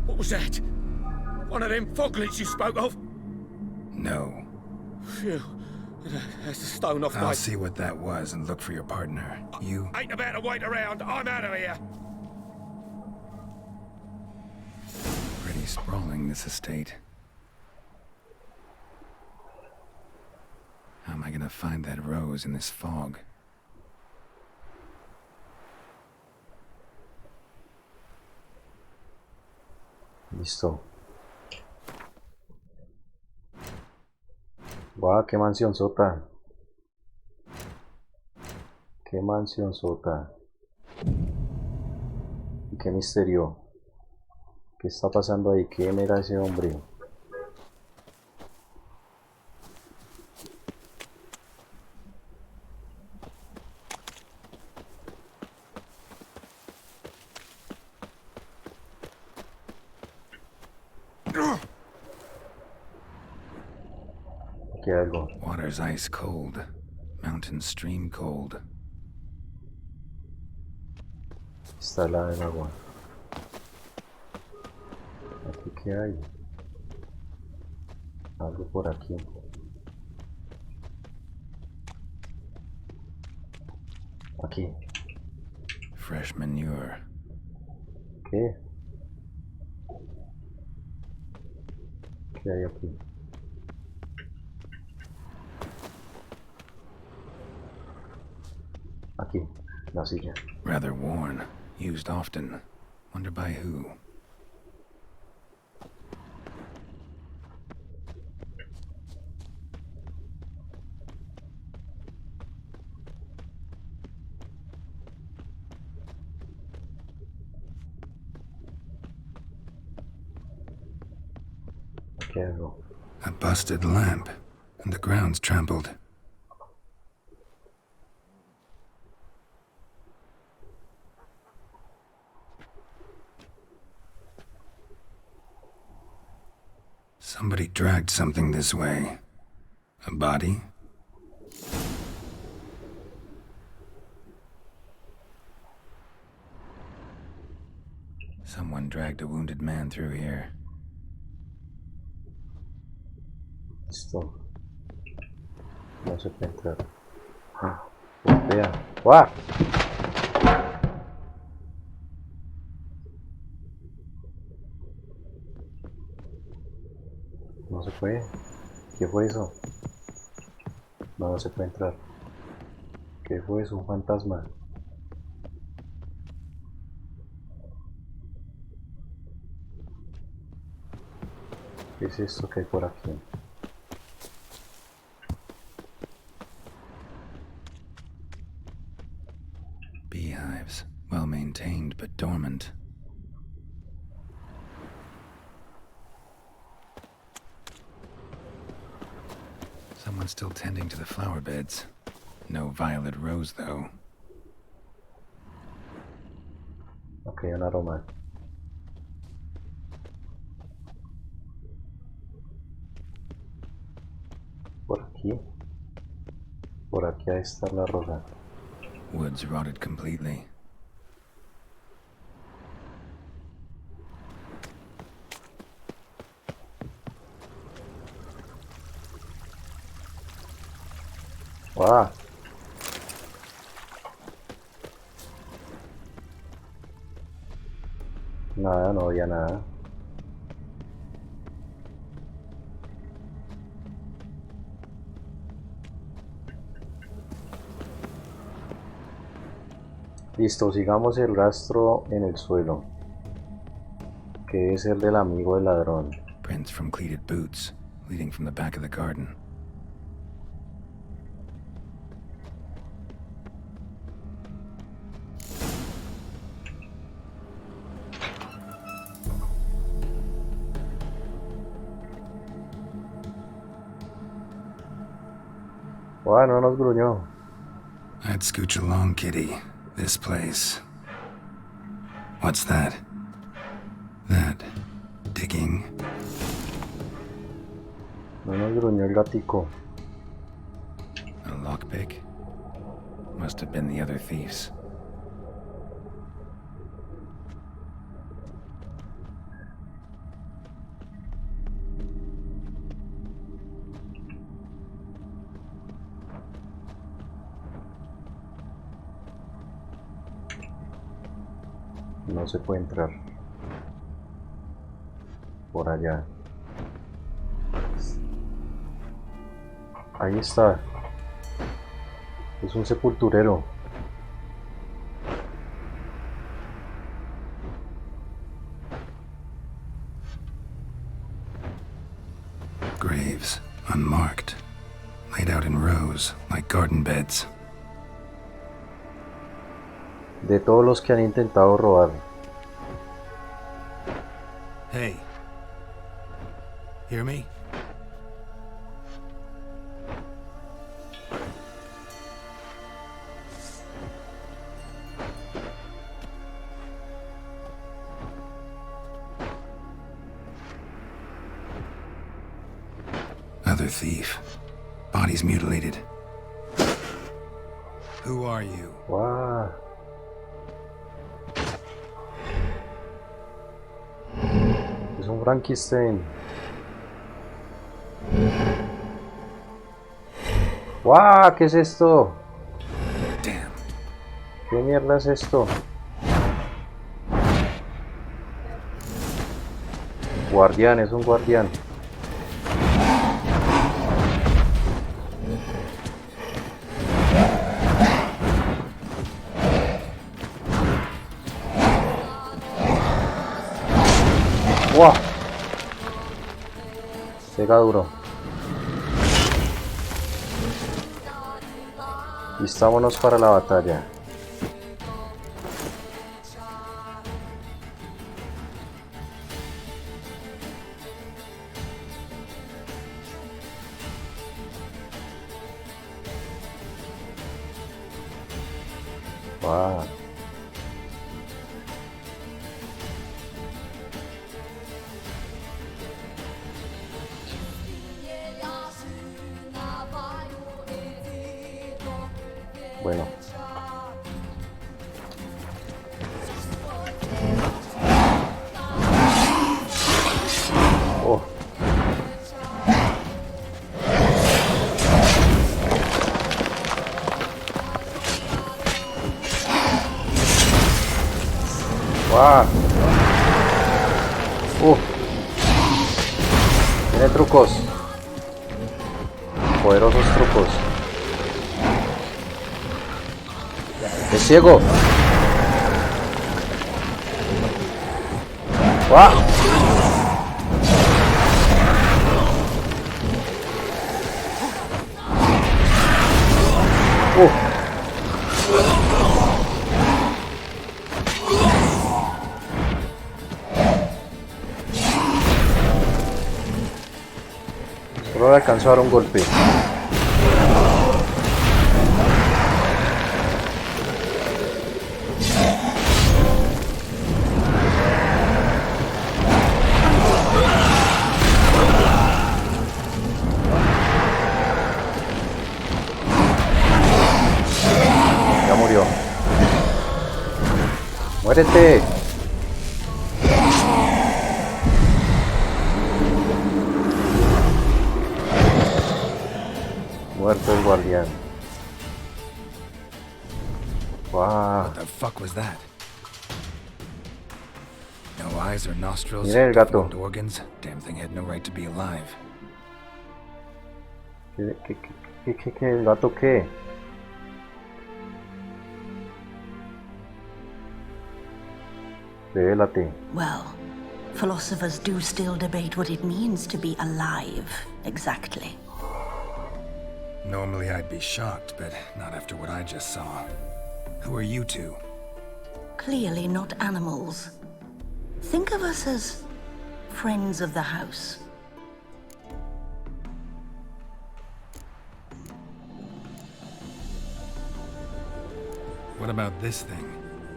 What was that? One of them foglets you spoke of? No. Phew. That's a stone off my... I'll see what that was and look for your partner. You... Ain't about to wait around. I'm out of here. sprawling, this estate. How am I gonna find that rose in this fog? Listo. Guau, qué mansión sota. Qué mansión sota. Y qué misterio. ¿Qué está pasando ahí? ¿Quién era ese hombre? Aquí hay algo. Water's ice cold. Mountain stream cold. Está helada el agua. ¿Aquí qué hay? Algo por aquí. Aquí. Fresh manure. ¿Qué? ¿Qué hay aquí? Aquí, la silla. Rather worn. Used often. Wonder by who. Aquí hay algo. A busted lamp. And the ground's trampled. Somebody dragged something this way. A body? Someone dragged a wounded man through here. Listo. No se puede entrar. Ah, voltea. ¡Guau! No se puede. ¿Qué fue eso? No, no se puede entrar. ¿Qué fue eso? Un fantasma. ¿Qué es esto que hay por aquí? Beehives. Well maintained, but dormant. Someone's still tending to the flower beds. No violet rose, though. Ok, un aroma. Por aquí. Por aquí ahí está la rosa. Woods rotted completely. ¡Wow! Nada, no había nada. Listo, sigamos el rastro en el suelo, que es el del amigo del ladrón. Prints from cleated boots, leading from the back of the garden. Wow, no nos gruñó. I'd scooch along, kitty. This place. What's that? That. Digging. No nos gruñó el gatico. A lockpick? Must have been the other thieves. No se puede entrar. por allá. Ahí está. Es un sepulturero. Graves, unmarked, laid out in rows like garden beds. De todos los que han intentado robar. Hey. Hear me? Another thief. Bodies mutilated. Who are you? Wow. Es un Frankenstein. ¡Wow! ¿Qué es esto? Damn. ¿Qué mierda es esto? Guardián, es un guardián. ¡Wow! Pega duro. Listámonos para la batalla. Wow. Bueno. Oh. Wow. Tiene trucos. Poderosos trucos. ¡Es ciego! ¡Guau! Solo le alcanzó a dar un golpe. ¡Muérete! Muerto el guardián. Wow. What the fuck was that? No eyes or nostrils, Mira el gato. deformed organs. Damn thing had no right to be alive. ¿Qué? ¿El gato qué? Revélate. Well, philosophers do still debate what it means to be alive, exactly. Normally I'd be shocked, but not after what I just saw. Who are you two? Clearly not animals. Think of us as friends of the house. What about this thing?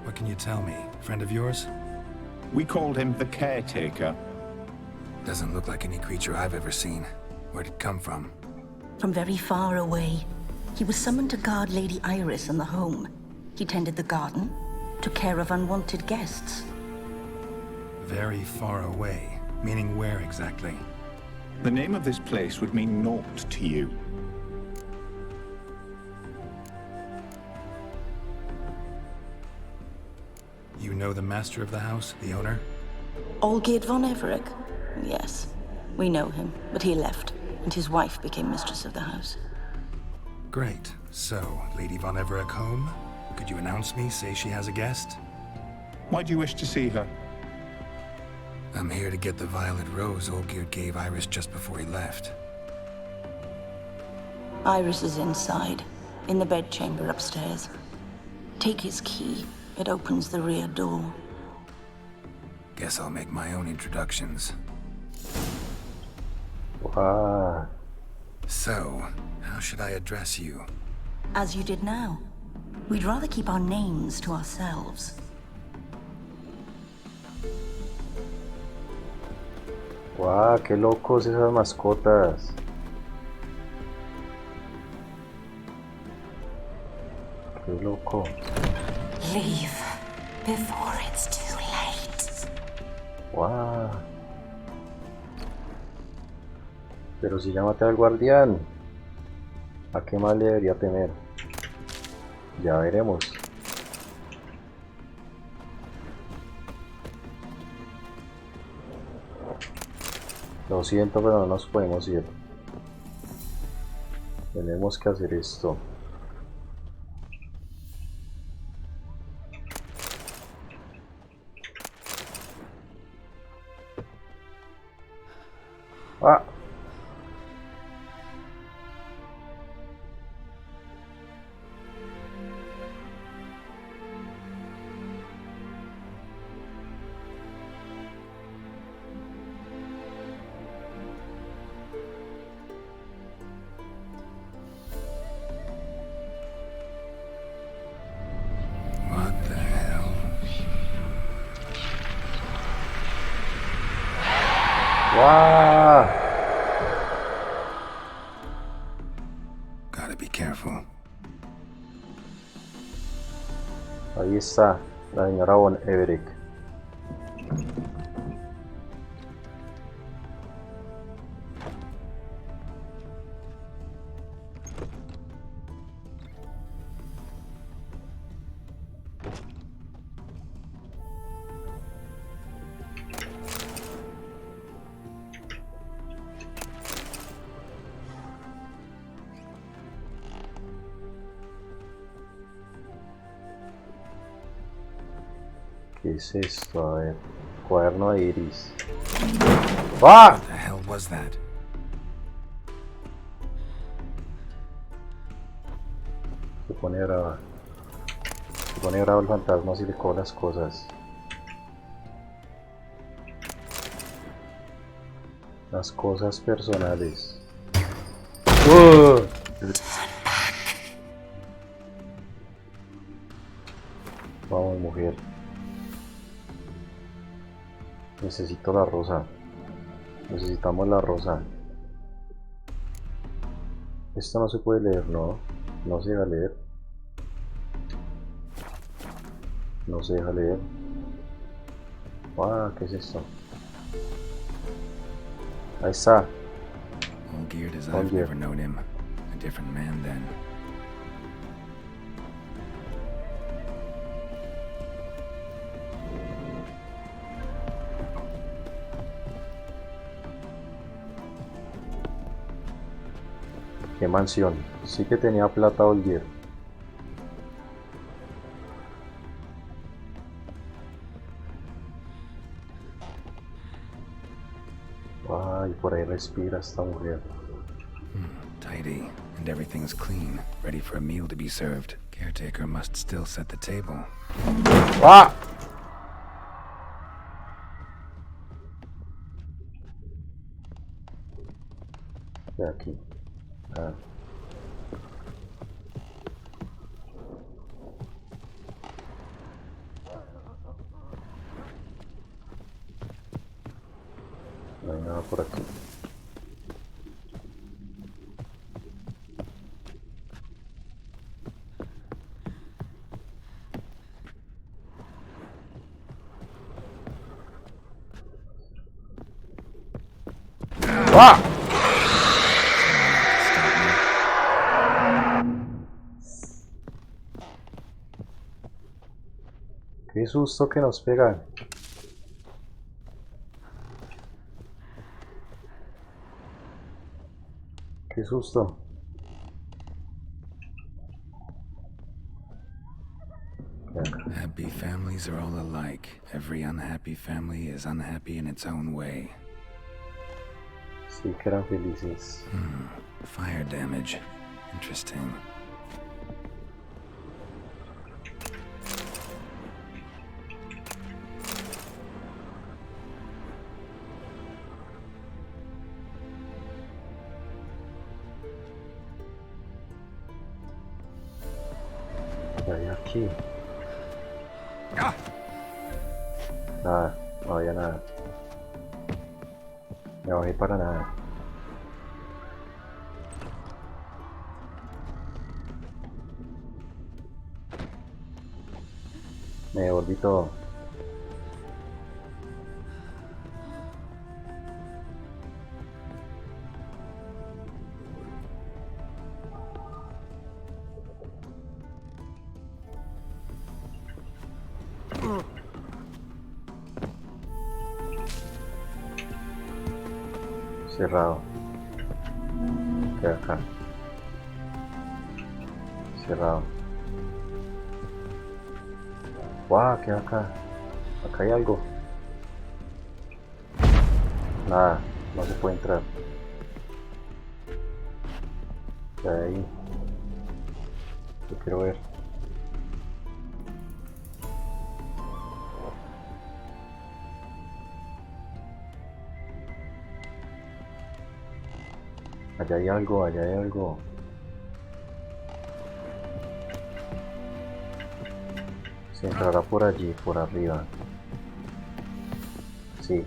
What can you tell me? Friend of yours? We called him the Caretaker. Doesn't look like any creature I've ever seen. Where'd it come from? From very far away. He was summoned to guard Lady Iris and the home. He tended the garden, took care of unwanted guests. Very far away. Meaning where exactly? The name of this place would mean naught to you. You know the master of the house, the owner? Olgierd von Everett? Yes, we know him, but he left, and his wife became mistress of the house. Great. So, Lady Von Everett home? Could you announce me, say she has a guest? Why do you wish to see her? I'm here to get the violet rose Olgierd gave Iris just before he left. Iris is inside, in the bedchamber upstairs. Take his key. It opens the rear door. Guess I'll make my own introductions. Wow. So, how should I address you? As you did now. We'd rather keep our names to ourselves. Wow, qué locos esas mascotas. Qué loco. Leave before it's too late. Wow. Pero si ya maté al guardián, ¿a qué más le debería temer? Ya veremos. Lo siento, pero no nos podemos ir. Tenemos que hacer esto. Ah. What the hell? Wow. Gotta be careful. Ahí está la señora Von Everett. ¿Qué es esto? A ver. Cuaderno de Iris. ¡Ah! What the hell was that? Se pone brava. Se pone bravo el fantasma si le coge las cosas. Las cosas personales. Vamos, mujer. Necesito la rosa. Necesitamos la rosa. Esto no se puede leer, ¿no? No se deja leer. No se deja leer. Ah, ¿qué es esto? Ahí está. Olgierd as I've never known him. A different man then. Qué mansión. Sí que tenía plata Olgierd. Ay, por ahí respira esta mujer. Tidy, and everything's clean, ready for a meal to be served. Caretaker must still set the table. ¡Ah! De aquí. Ah. No hay nada por aquí. ¡Ah! Qué susto que nos pegan. Qué susto. Happy families are all alike. Every unhappy family is unhappy in its own way. Sí que eran felices. Fire damage. Interesting. ¿Qué hay aquí? Nada, no había nada. Me bajé para nada. Me devolví todo. Cerrado. Queda acá. Cerrado. ¡Guau! Queda acá. Acá hay algo. Nada, no se puede entrar. ¿Qué hay ahí? Yo quiero ver. Allá hay algo, allá hay algo. Se entrará por allí, por arriba. Sí.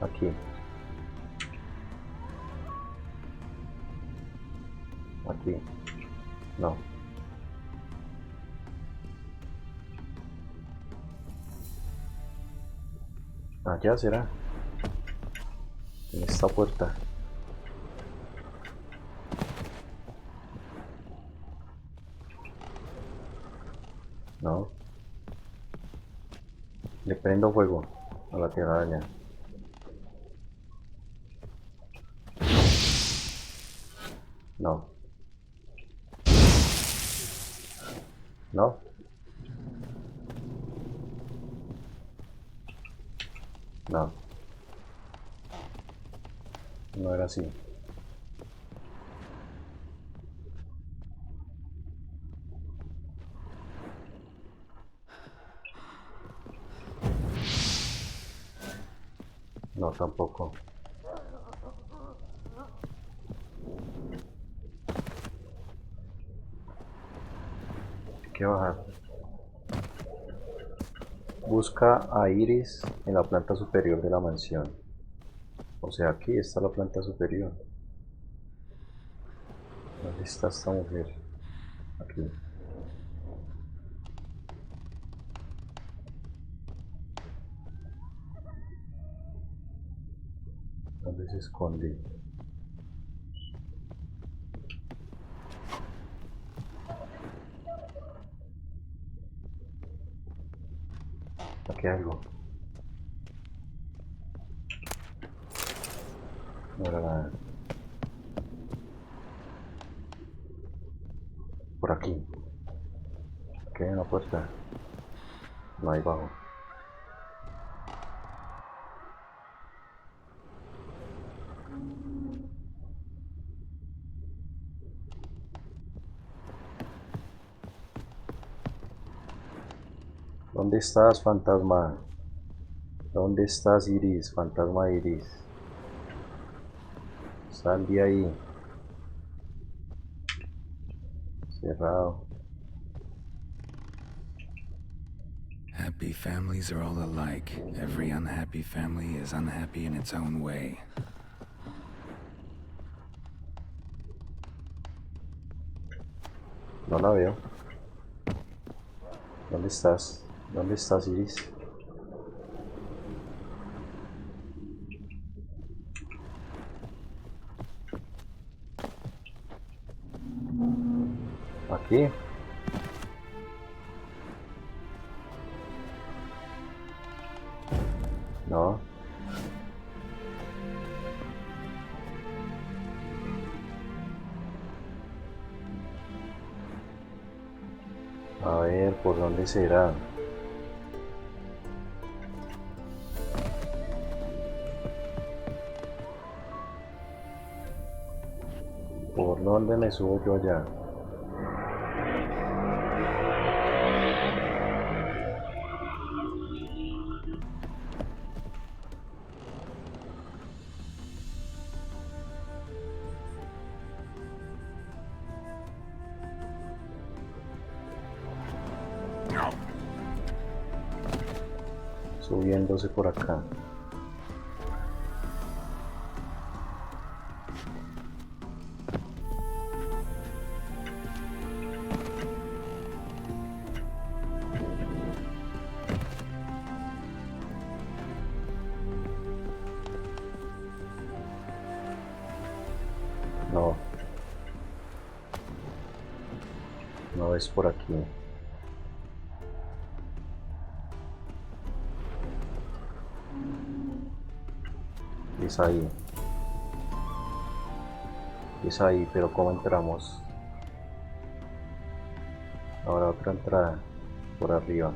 Aquí. Aquí. No. Allá será. En esta puerta. No. Le prendo fuego a la telaraña. No. No. No. No era así. No, tampoco. Hay que bajar. Busca a Iris en la planta superior de la mansión. O sea, aquí está la planta superior. ¿Dónde está esta mujer? Aquí. ¿Dónde se esconde? Aquí hay algo. No era nada. Por aquí. Aquí hay una puerta. No hay bajo. ¿Dónde estás, fantasma? ¿Dónde estás, Iris? Fantasma Iris. Sal de ahí. Cerrado. Happy families are all alike. Every unhappy family is unhappy in its own way. No la veo. ¿Dónde estás? ¿Dónde estás, Iris? Aquí. No. A ver, ¿por dónde será? ¿Por dónde me subo yo allá? Subiéndose por acá. No. No es por aquí. Es ahí. Es ahí, pero ¿cómo entramos? Ahora otra entrada. Por arriba.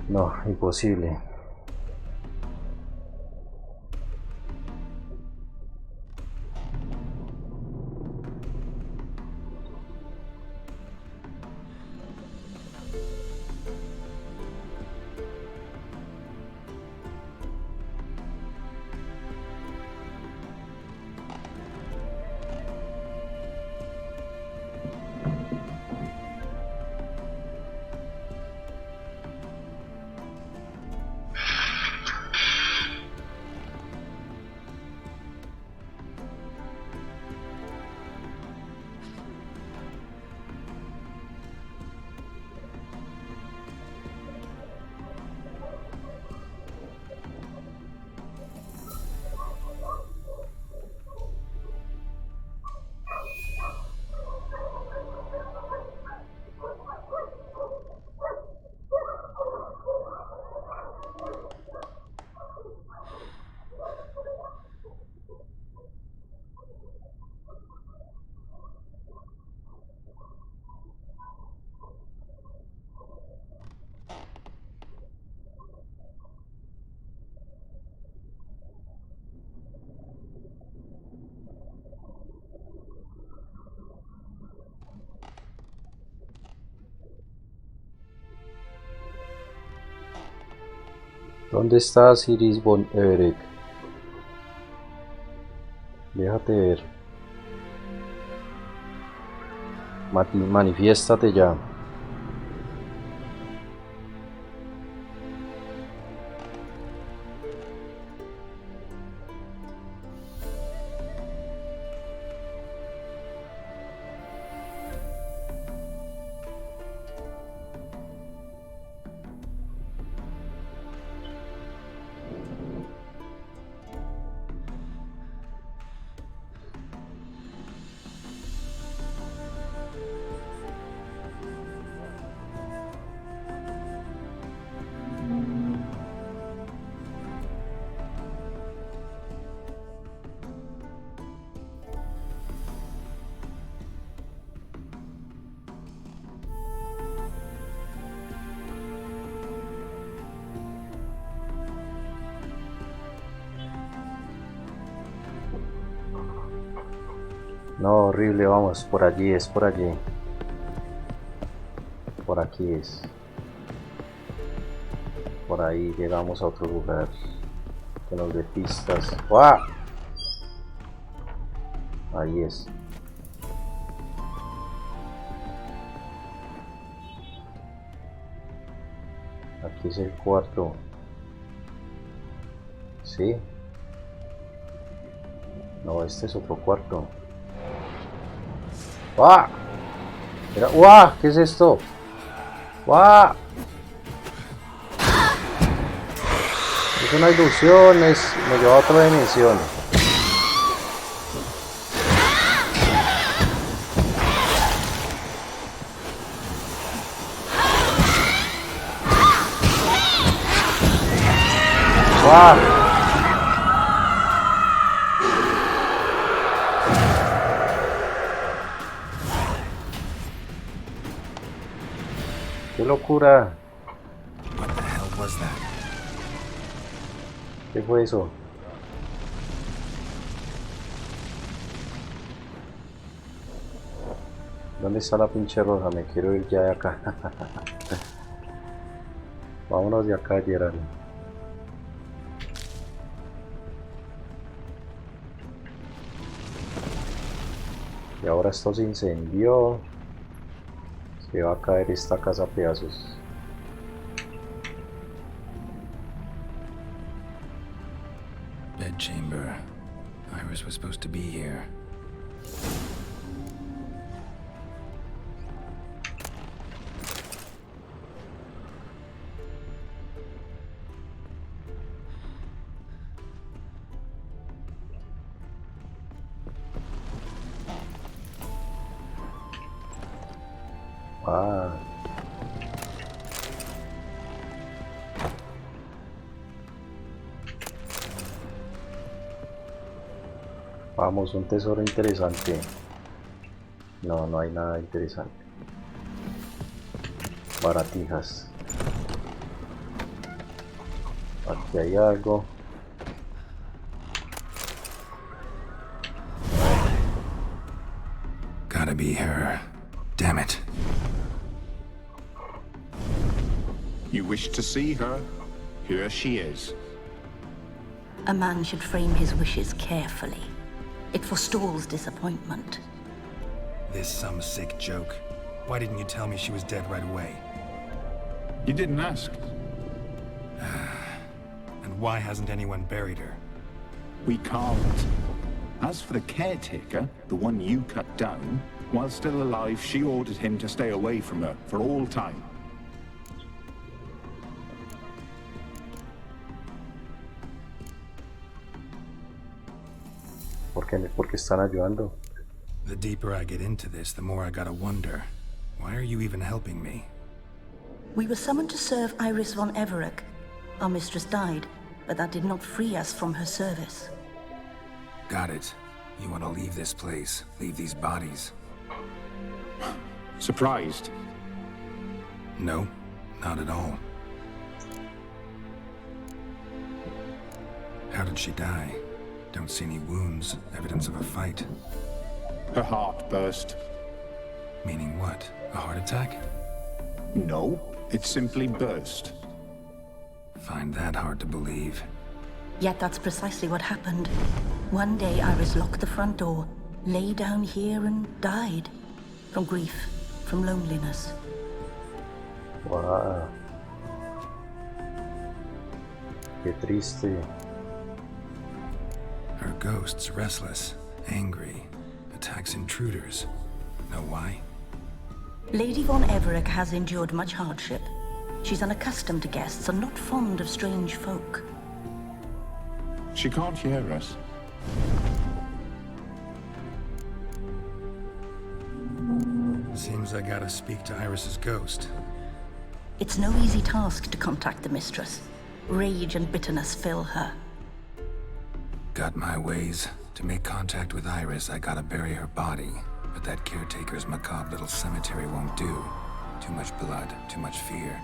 No, imposible. ¿Dónde estás, Iris von Everett? Déjate ver. Manifiéstate ya. No, horrible, vamos, por allí, es por allí. Por aquí es. Por ahí llegamos a otro lugar que nos dé pistas. ¡Guau! Ahí es. Aquí es el cuarto. Sí. No, este es otro cuarto. ¡Guau! Mira, ¡guau! ¿Qué es esto? ¡Guau! Es una ilusión, me lleva a otra dimensión. ¡Guau! ¡Qué locura! ¿Qué fue eso? ¿Dónde está la pinche rosa? Me quiero ir ya de acá. Vámonos de acá, Gerald. Y ahora esto se incendió. Se va a caer esta casa a pedazos. Bedchamber. Iris was supposed to be here. Ah. Vamos, un tesoro interesante. No, no hay nada interesante. Baratijas. Aquí hay algo. Gotta be her. Damn it. You wish to see her? Here she is. A man should frame his wishes carefully. It forestalls disappointment. This some sick joke. Why didn't you tell me she was dead right away? You didn't ask. And why hasn't anyone buried her? We can't. As for the caretaker, the one you cut down, while still alive, she ordered him to stay away from her for all time. ¿Por qué están ayudando? The deeper I get into this, the more I gotta wonder. Why are you even helping me? We were summoned to serve Iris von Everec. Our mistress died, but that did not free us from her service. Got it. You want to leave this place, leave these bodies. Surprised? No, not at all. How did she die? Don't see any wounds, evidence of a fight. Her heart burst. Meaning what? A heart attack? No, it simply burst. Find that hard to believe. Yet that's precisely what happened. One day Iris locked the front door, lay down here and died. From grief, from loneliness. Wow. Qué triste. Her ghost's restless, angry, attacks intruders. Know why? Lady von Everec has endured much hardship. She's unaccustomed to guests and not fond of strange folk. She can't hear us. Seems I gotta speak to Iris's ghost. It's no easy task to contact the mistress. Rage and bitterness fill her. Got my ways. To make contact with Iris, I gotta bury her body. But that caretaker's macabre little cemetery won't do. Too much blood, too much fear.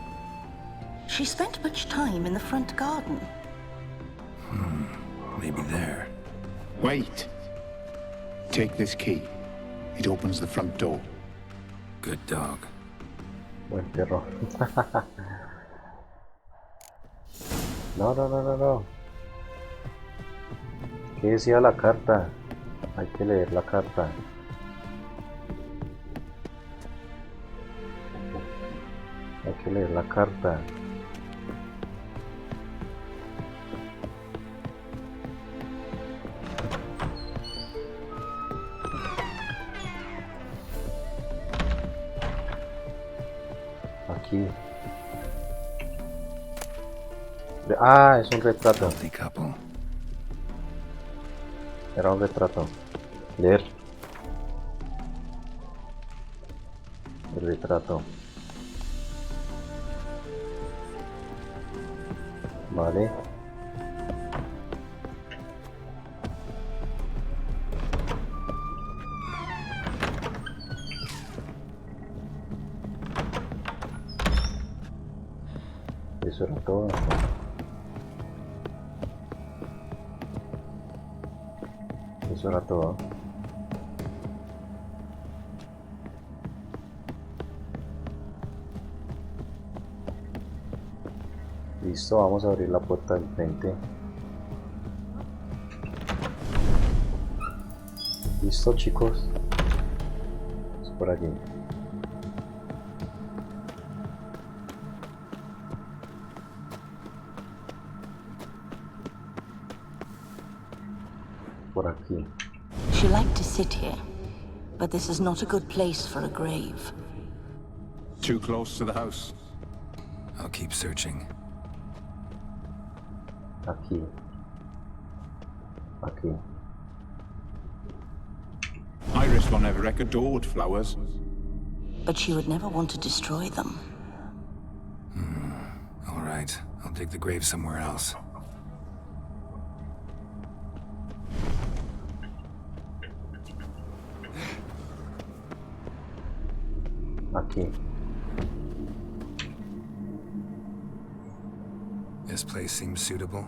She spent much time in the front garden. Maybe there. Wait. Take this key. It opens the front door. Good dog. Buen perro. No, no, no, no, no. ¿Qué decía la carta? Hay que leer la carta. Hay que leer la carta. Aquí. Ah, es un retrato. Era un retrato. Leer. El retrato. Vale. Eso era todo. Eso era todo. Listo, vamos a abrir la puerta del frente. Listo, chicos. Es por aquí. Por aquí. She liked to sit here, but this is not a good place for a grave. Too close to the house. I'll keep searching. Aquí. Aquí. Iris von Everett adored flowers. But she would never want to destroy them. All right, I'll dig the grave somewhere else. Aquí. This place seems suitable.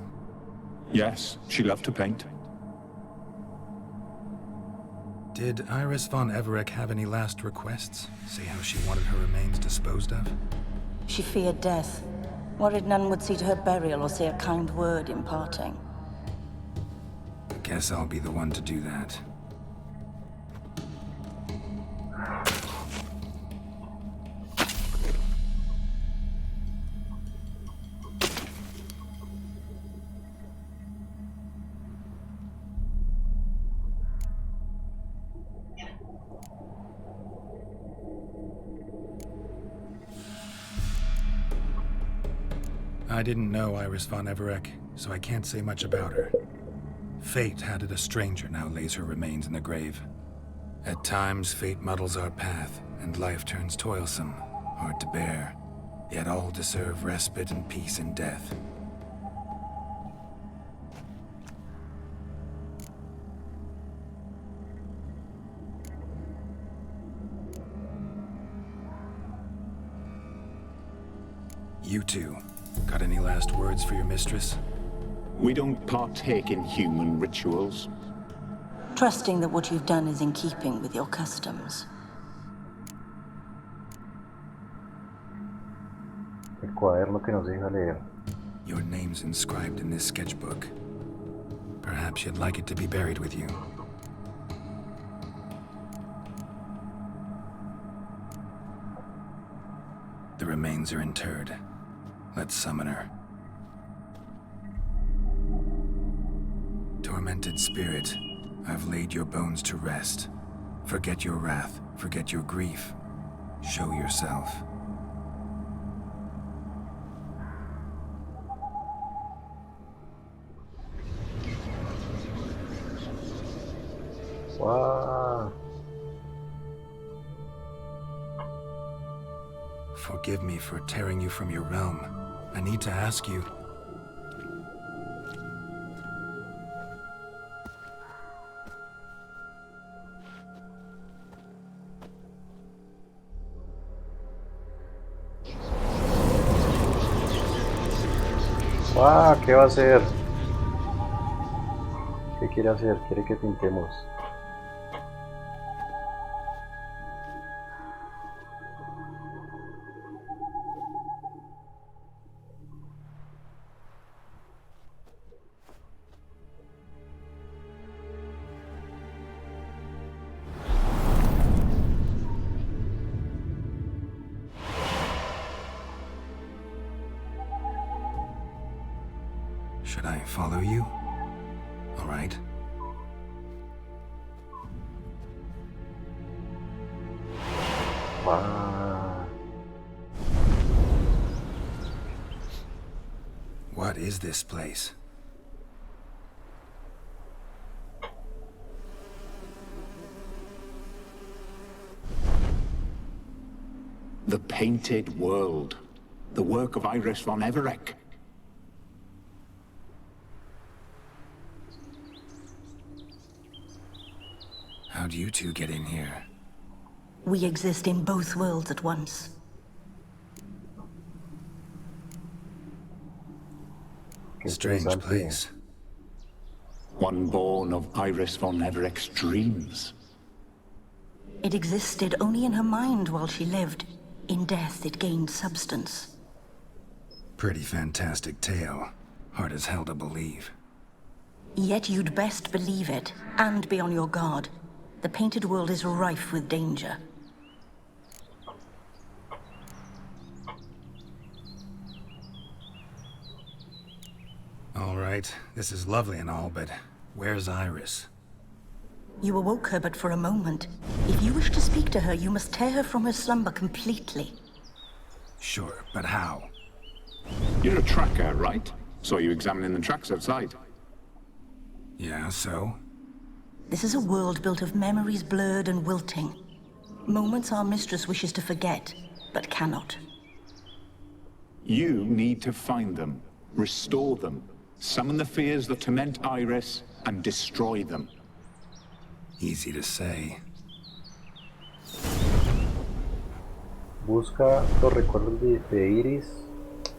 Yes, she loved to paint. Did Iris von Everett have any last requests? Say how she wanted her remains disposed of? She feared death, worried none would see to her burial or say a kind word in parting. Guess I'll be the one to do that. I didn't know Iris von Everett, so I can't say much about her. Fate had it a stranger now lays her remains in the grave. At times, fate muddles our path, and life turns toilsome, hard to bear. Yet all deserve respite and peace in death. You two, got any last words for your mistress? We don't partake in human rituals. Trusting that what you've done is in keeping with your customs. El cuaderno que nos deja leer. Your name's inscribed in this sketchbook. Perhaps you'd like it to be buried with you. The remains are interred. Let's summon her. Tormented spirit, I've laid your bones to rest. Forget your wrath, forget your grief. Show yourself. Wow. Forgive me for tearing you from your realm. I need to ask you. ¡Ah! ¿Qué va a hacer? ¿Qué quiere hacer? Quiere que pintemos. Should I follow you? All right. Wow. What is this place? The Painted World. The work of Iris von Everec. How'd you two get in here? We exist in both worlds at once. Strange place. One born of Iris von Everec's dreams. It existed only in her mind while she lived. In death, it gained substance. Pretty fantastic tale. Hard as hell to believe. Yet you'd best believe it, and be on your guard. The Painted World is rife with danger. All right, this is lovely and all, but where's Iris? You awoke her but for a moment. If you wish to speak to her, you must tear her from her slumber completely. Sure, but how? You're a tracker, right? Saw you examining the tracks outside. Yeah, so? This is a world built of memories blurred and wilting. Moments our mistress wishes to forget, but cannot. You need to find them, restore them, summon the fears that torment Iris, and destroy them. Easy to say. Busca los recuerdos de Iris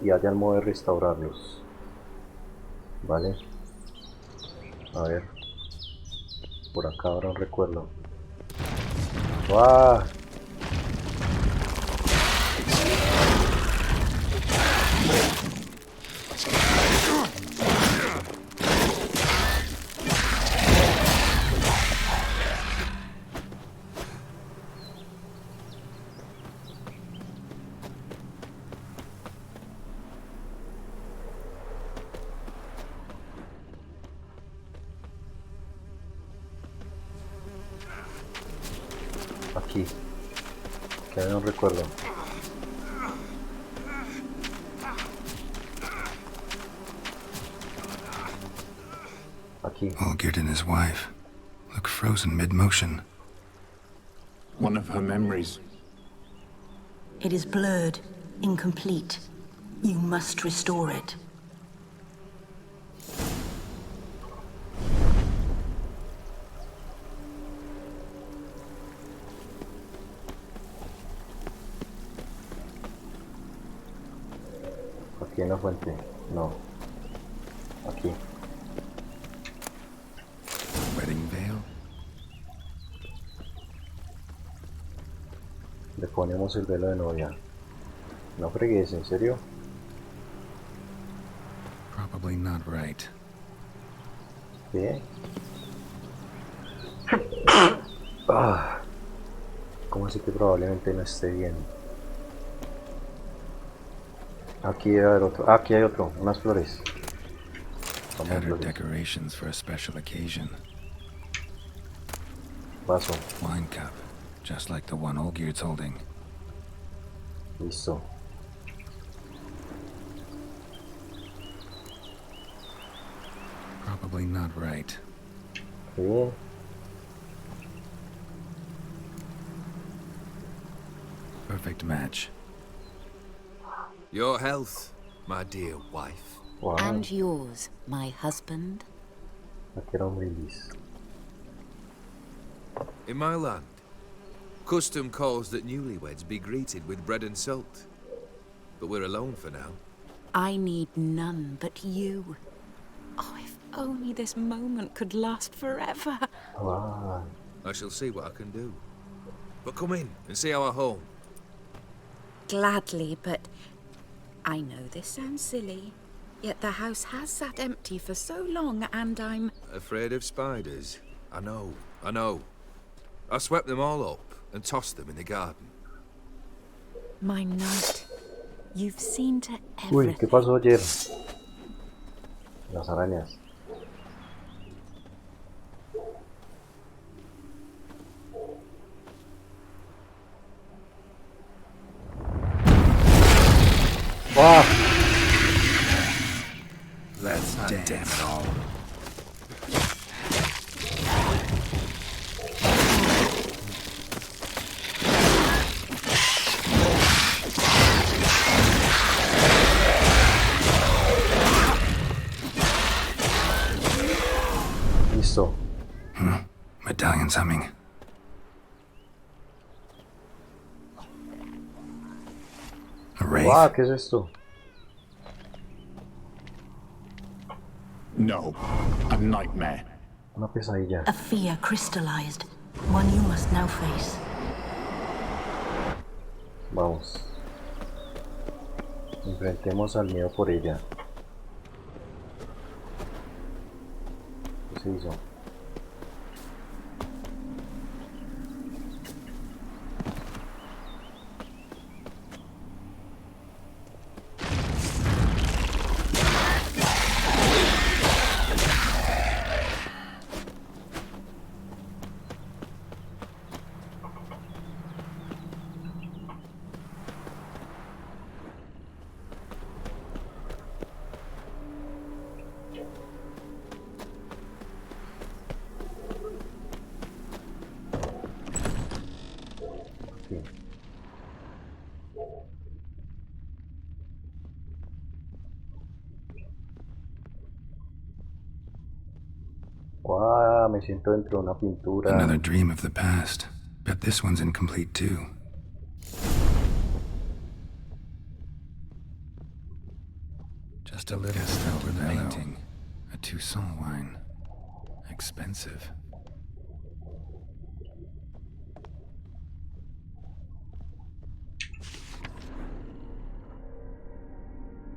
y halla el modo de restaurarlos. Vale. A ver. Por acá habrá un recuerdo. ¡Wow! Aquí. Que había un recuerdo. Aquí. Olgierd and his wife look frozen mid-motion. One of her memories. It is blurred, incomplete. You must restore it. Aquí en la fuente. No. Aquí. Wedding veil? Le ponemos el velo de novia. No fregues, ¿en serio? Probably not right. ¿Qué? Ah. ¿Cómo así que probablemente no esté bien? Aquí debe haber otro. Ah, aquí hay otro. Unas flores. Tattered decorations for a special occasion. Vaso. Wine cup, just like the one Olgierd's holding. Listo. Probably not right. ¿Qué? Perfect match. Your health, my dear wife. Wow. And yours, my husband. Aquí era un brindis. In my land, custom calls that newlyweds be greeted with bread and salt. But we're alone for now. I need none but you. Oh, if only this moment could last forever. Wow. I shall see what I can do. But come in and see our home. Gladly, but I know this sounds silly, yet the house has sat empty for so long, and I'm... Afraid of spiders? I know, I know. I swept them all up and tossed them in the garden. My knight, you've seen to Uy, everything. ¿qué pasó ayer? Las arañas. ¡Ah! That's damn it all. Listo. Medallion's humming. A wraith? ¡Ah! ¿Qué es esto? No, a nightmare. Una pesadilla. A fear crystallized, one you must now face. Vamos. Enfrentemos al miedo por ella. ¿Qué se hizo? ¡Guau! Me siento dentro de una pintura. Another dream of the past. Bet this one's incomplete too. Just a little stuff with painting. A Toussaint wine. Expensive.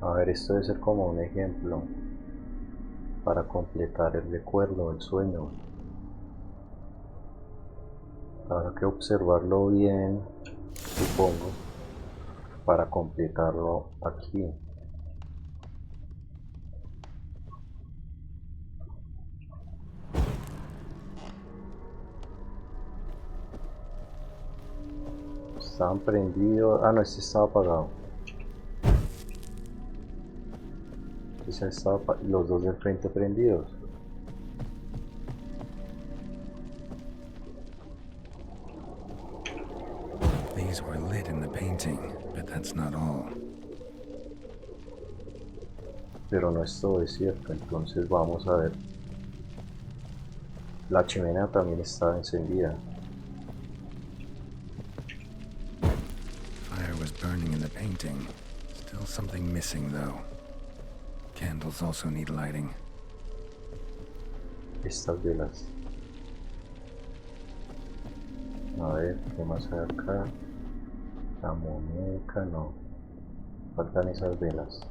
A ver, esto debe ser como un ejemplo para completar el recuerdo, el sueño. Habrá que observarlo bien, supongo, para completarlo aquí. Estaban prendidos. Ah, no, este estaba apagado. Ese estaba los dos del frente prendidos. These were lit in the painting, but that's not all. Pero no es todo, es cierto. Entonces vamos a ver. La chimenea también está encendida. Fire was burning in the painting. Still something missing though. Candles also need lighting. Estas velas. A ver, ¿qué más hay acá? La muñeca, no. Faltan esas velas.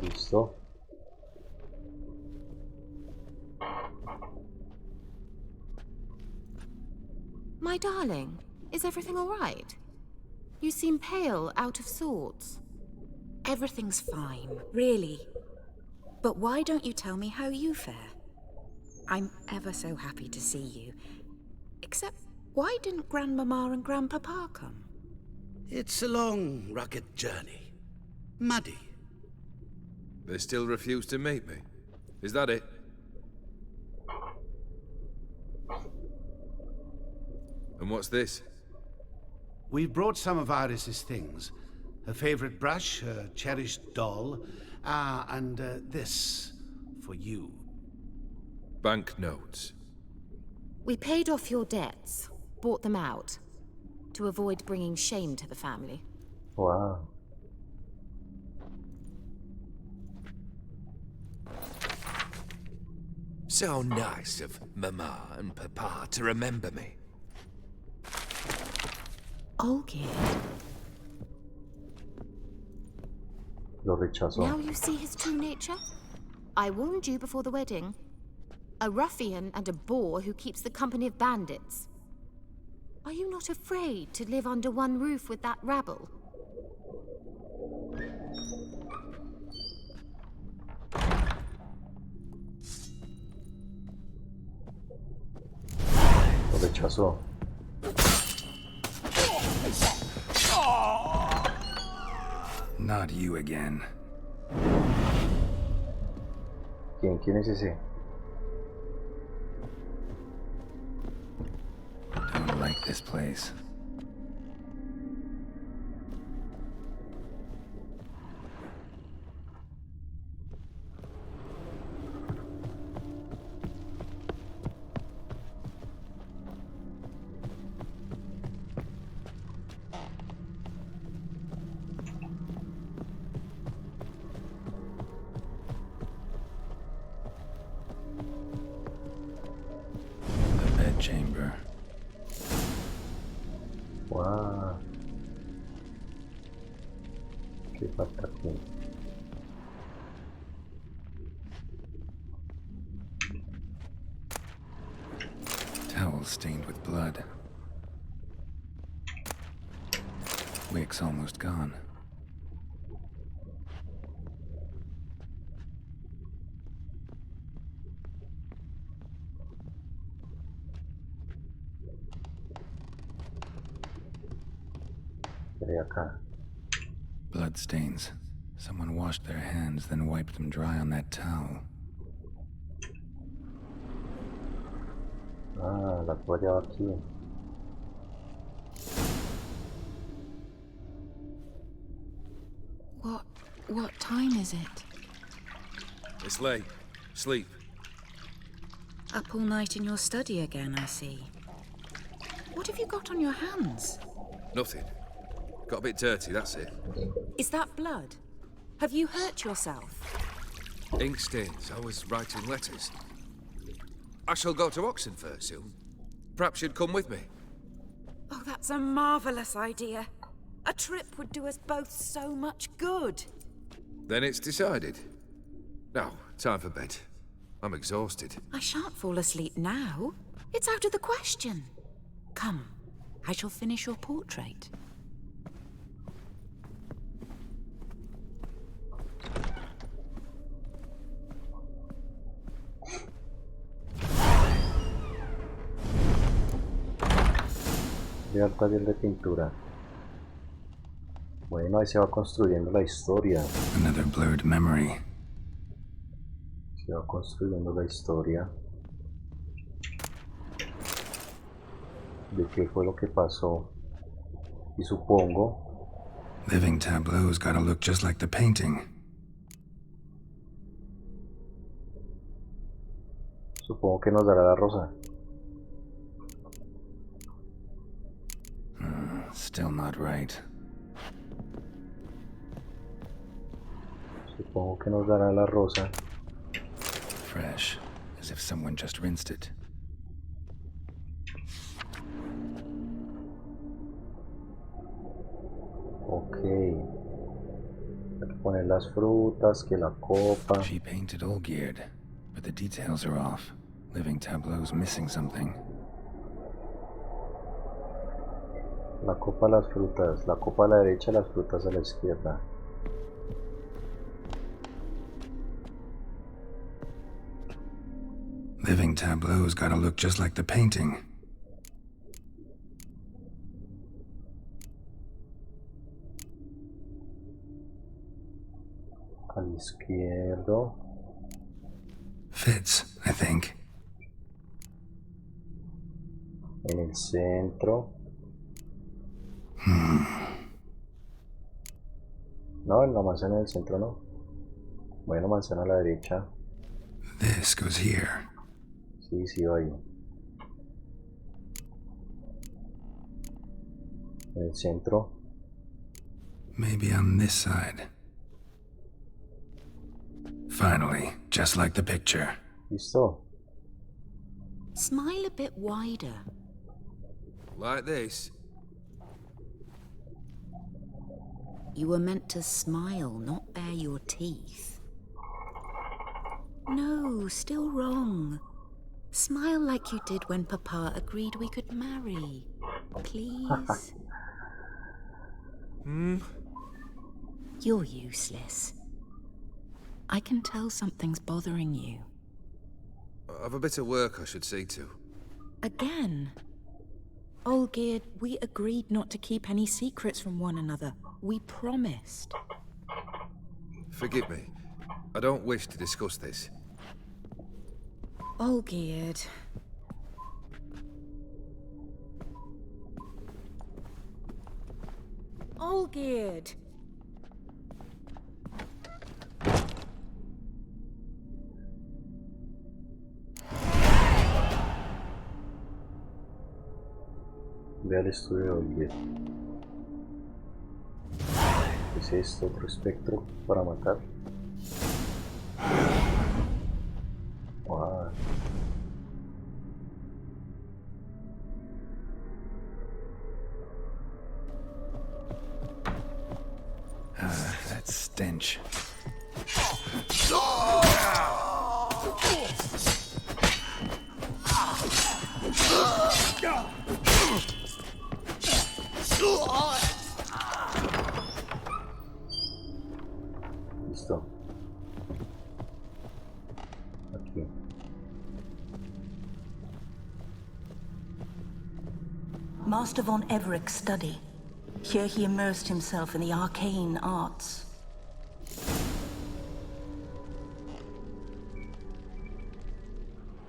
Listo. My darling, is everything all right? You seem pale, out of sorts. Everything's fine, really. But why don't you tell me how you fare? I'm ever so happy to see you. Except, why didn't Grandmama and Grandpapa come? It's a long, rugged journey. Muddy. They still refuse to meet me. Is that it? And what's this? We've brought some of Iris's things. Her favorite brush, her cherished doll, and this for you. Banknotes. We paid off your debts, bought them out, to avoid bringing shame to the family. Wow. So nice of Mama and Papa to remember me. Olgerd. Lo rechazó. Now you see his true nature? I warned you before the wedding. A ruffian and a boor who keeps the company of bandits. Are you not afraid to live under one roof with that rabble? Lo rechazó. Not you again. ¿Quién es ese? Don't like this place. Chamber. Wow. ¿Qué falta aquí? Towel stained with blood. Wick's almost gone. Acá. Blood stains. Someone washed their hands, then wiped them dry on that towel. Ah, la toalla va aquí. What time is it? It's late. Sleep. Up all night in your study again, I see. What have you got on your hands? Nothing. Got a bit dirty, that's it. Is that blood? Have you hurt yourself? Ink stains. I was writing letters. I shall go to Oxenfurt soon. Perhaps you'd come with me. Oh, that's a marvellous idea. A trip would do us both so much good. Then it's decided. Now, time for bed. I'm exhausted. I shan't fall asleep now. It's out of the question. Come, I shall finish your portrait. Ve al taller de pintura. Bueno, ahí se va construyendo la historia. Another blurred memory. Se va construyendo la historia de qué fue lo que pasó. Y supongo... Living tableau's gotta look just like the painting. Supongo que nos dará la rosa. Still not right. Supongo que nos dará la rosa. Fresh, as if someone just rinsed it. Ok. Hay que poner las frutas, que la copa. She painted all geared, but the details are off. Living tableau's missing something. La copa, las frutas. La copa a la derecha, las frutas a la izquierda. Living tableau's gotta look just like the painting. Al izquierdo. Fits, I think. En el centro. No, en la manzana del centro no. Bueno, manzana a la derecha. This goes here. Sí, sí, va ahí. En el centro. Maybe on this side. Finally, just like the picture. Listo. Smile a bit wider. Like this? You were meant to smile, not bare your teeth. No, still wrong. Smile like you did when Papa agreed we could marry. Please? You're useless. I can tell something's bothering you. I've a bit of work I should see to. Again? Olgierd, we agreed not to keep any secrets from one another. We promised. Forgive me. I don't wish to discuss this. Olgierd. Olgierd! Ve al estudio de Olvier. ¿Es esto otro espectro para matar? Wow. That stench. Listo. Aquí. Master von Everett's study. Here he immersed himself in the arcane arts.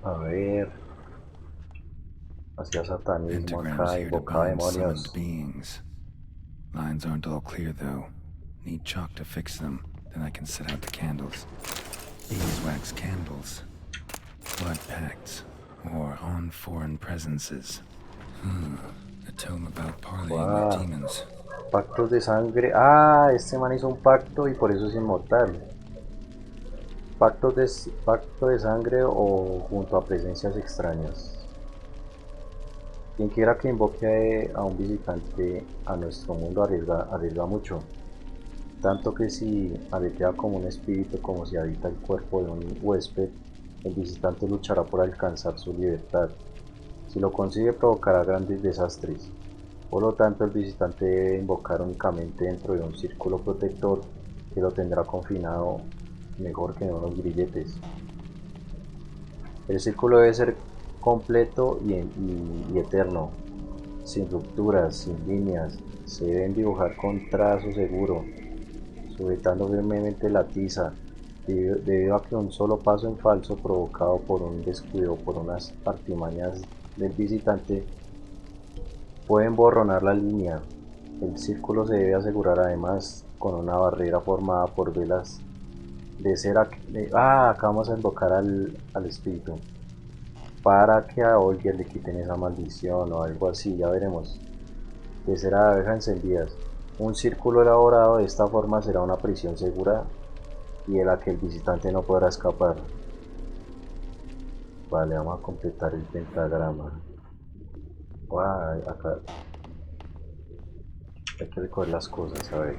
A ver. Hacía satanismo Pentagrams acá, here to invocaba bind demonios. summoned beings. Lines aren't all clear though. Need chalk to fix them. Then I can set out the candles. Beeswax candles. Blood pacts. Or on foreign presences. A tome about parleying with demons. Pactos de sangre. Ah, este man hizo un pacto y por eso es inmortal. Pacto de sangre o junto a presencias extrañas. Quien quiera que invoque a un visitante a nuestro mundo arriesga mucho. Tanto que si aletea como un espíritu, como si habita el cuerpo de un huésped, el visitante luchará por alcanzar su libertad. Si lo consigue, provocará grandes desastres. Por lo tanto, el visitante debe invocar únicamente dentro de un círculo protector que lo tendrá confinado mejor que en unos grilletes. El círculo debe ser completo y eterno, sin rupturas, sin líneas. Se deben dibujar con trazo seguro, sujetando firmemente la tiza, debido a que un solo paso en falso provocado por un descuido o por unas artimañas del visitante pueden borronar la línea. El círculo se debe asegurar además con una barrera formada por velas de cera. Acá vamos a invocar al espíritu para que a Olgierd le quiten esa maldición o algo así, ya veremos. De cera de abeja encendidas. Un círculo elaborado de esta forma será una prisión segura y de la que el visitante no podrá escapar. Vale, vamos a completar el pentagrama. Acá hay que recoger las cosas, a ver.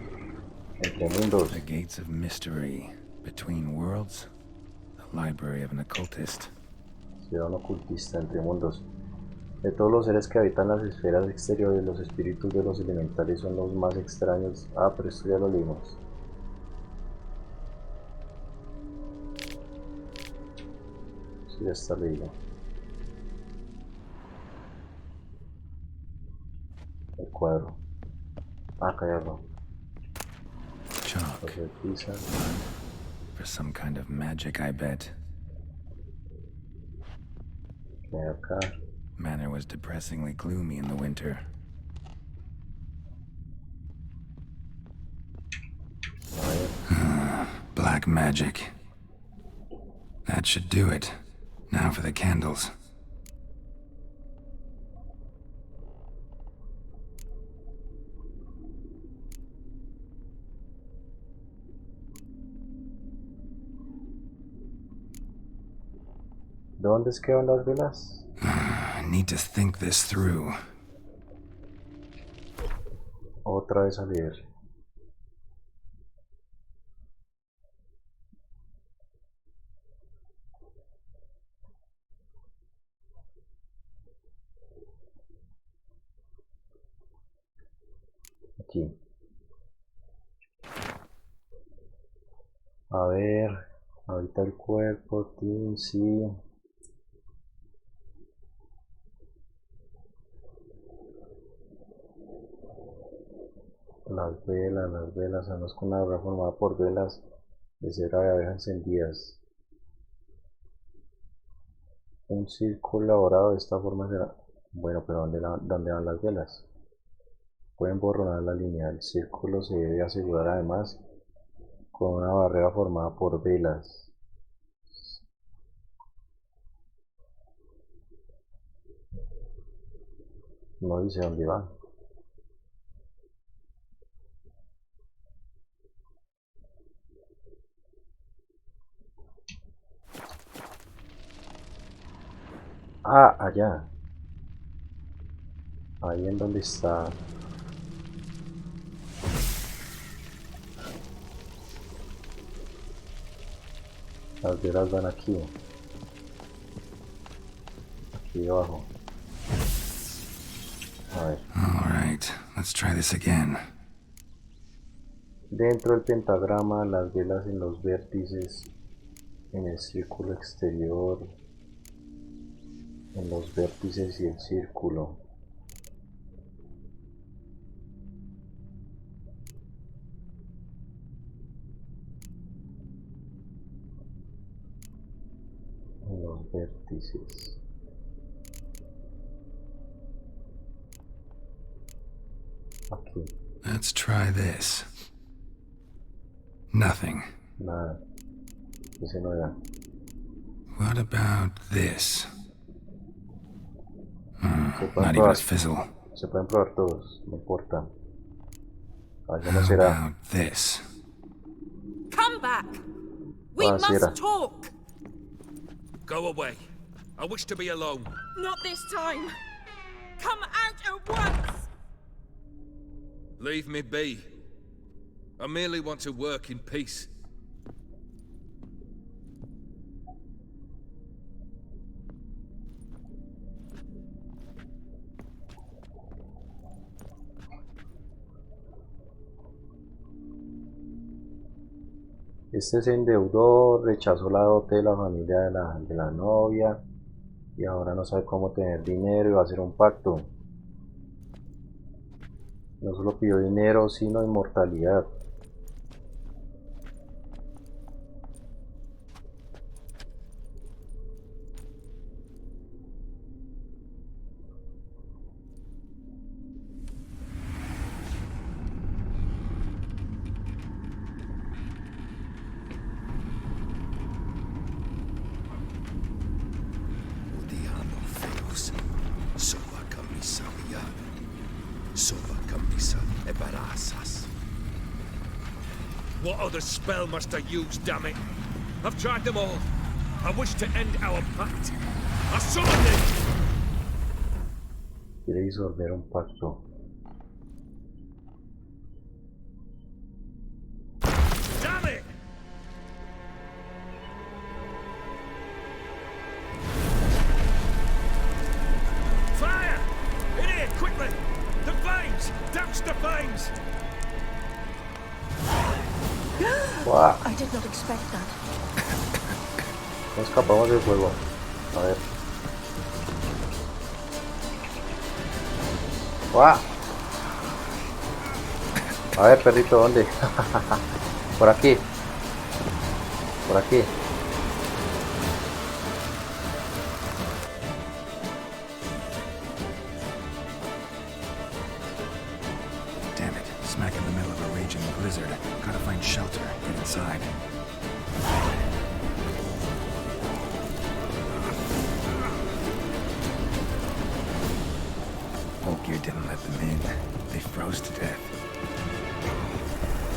Entre mundos. The gates of mystery. Between worlds. The library of an occultist. Ciudad un ocultista entre mundos. De todos los seres que habitan las esferas exteriores, los espíritus de los elementales son los más extraños. Ah, pero esto ya lo leímos. Sí, ya está leído. El cuadro. Acá ya no. Chalk. For some kind of magic, I bet. Acá. Manor was depressingly gloomy in the winter. Black magic. That should do it. Now for the candles. ¿Dónde es que van las velas? I need to think this through. Otra vez a leer. aquí. A ver, ahorita el cuerpo, Tim, sí. Las velas, además con una barra formada por velas de cera de abeja encendidas. Un círculo elaborado de esta forma será... Bueno, pero ¿dónde van las velas? Pueden borronar la línea. El círculo se debe asegurar además con una barrera formada por velas. No dice dónde va. Ah, allá. Ahí en donde está. Las velas van aquí. Aquí abajo. A ver. All right, let's try this again. Dentro del pentagrama, las velas en los vértices, en el círculo exterior, en los vértices y el círculo. En los vértices. Aquí. Let's try this. Nothing. Nada. Ese no era. What about this? Not even a fizzle. Se pueden probar todos, no importa. Allá no How será. about this? Come back! We Ah, sí must era. talk! Go away. I wish to be alone. Not this time! Come out at once! Leave me be. I merely want to work in peace. Este se endeudó, rechazó la dote de la familia de la novia y ahora no sabe cómo tener dinero y va a hacer un pacto. No solo pidió dinero, sino inmortalidad. What other spell must I use, damn it? I've tried them all. I wish to end our pact. I summoned it! Quiere disolver un pacto. Damn it! Fire! In here, quickly! The flames! Douse the flames! Wow. I did not expect that. No escapamos del fuego. A ver. ¡Wow! A ver, perrito, ¿dónde? Por aquí. Por aquí. Damn it, smack in the middle of a raging blizzard. Gotta find shelter, get inside. Gear didn't let them in. They froze to death.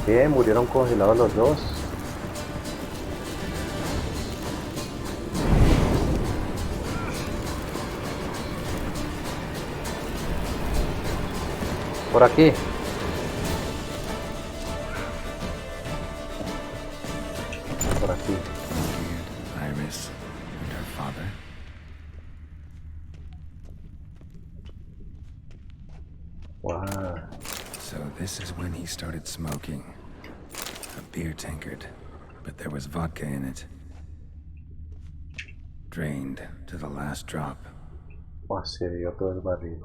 ¿Qué? ¿Murieron congelados los dos? Por aquí. Por aquí. Iris and her father. Wow. So This is when he started smoking. A beer tankard, but there was vodka in it. Drained to the last drop. Se vio todo el barril.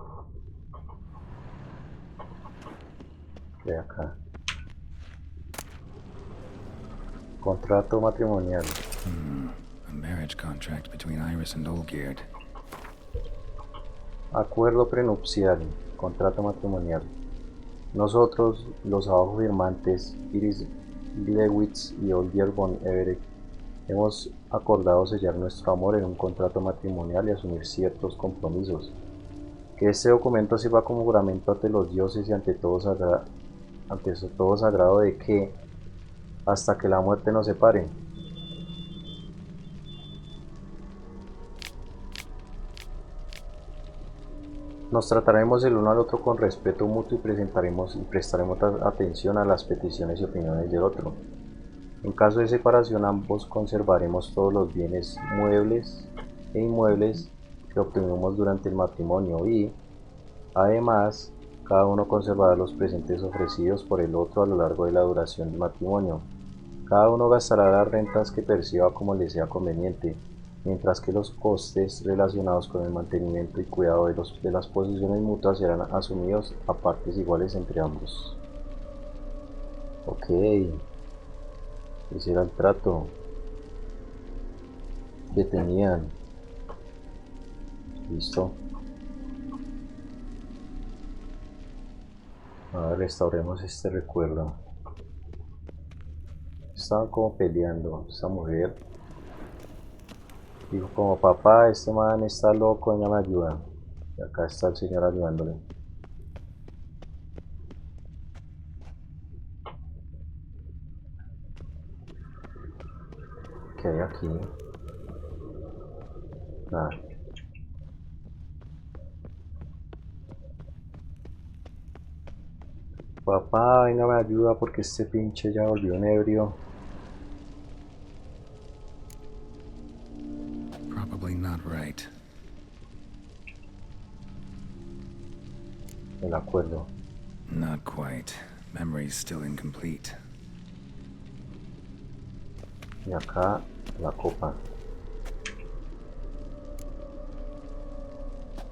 De acá. Contrato matrimonial. A marriage contract between Iris and Olgierd. Acuerdo prenupcial. Contrato matrimonial. Nosotros, los abajo firmantes, Iris Lewitz y Olgierd von Everett, hemos acordado sellar nuestro amor en un contrato matrimonial y asumir ciertos compromisos. Que este documento sirva como juramento ante los dioses y ante todo sagrado de que, hasta que la muerte nos separe, nos trataremos el uno al otro con respeto mutuo y prestaremos atención a las peticiones y opiniones del otro. En caso de separación, ambos conservaremos todos los bienes muebles e inmuebles que obtuvimos durante el matrimonio y, además, cada uno conservará los presentes ofrecidos por el otro a lo largo de la duración del matrimonio. Cada uno gastará las rentas que perciba como le sea conveniente, mientras que los costes relacionados con el mantenimiento y cuidado de las posesiones mutuas serán asumidos a partes iguales entre ambos. Ok. Ese era el trato que tenían. Listo. Ahora restauremos este recuerdo. Estaban como peleando. Esta mujer dijo como: papá, este man está loco, ella me ayuda. Y acá está el señor ayudándole. ¿Qué hay aquí? Nada. Papá, venga, me ayuda porque este pinche ya volvió un ebrio. Probably not right. El acuerdo. Not quite. Memory's still incomplete. Y acá la copa.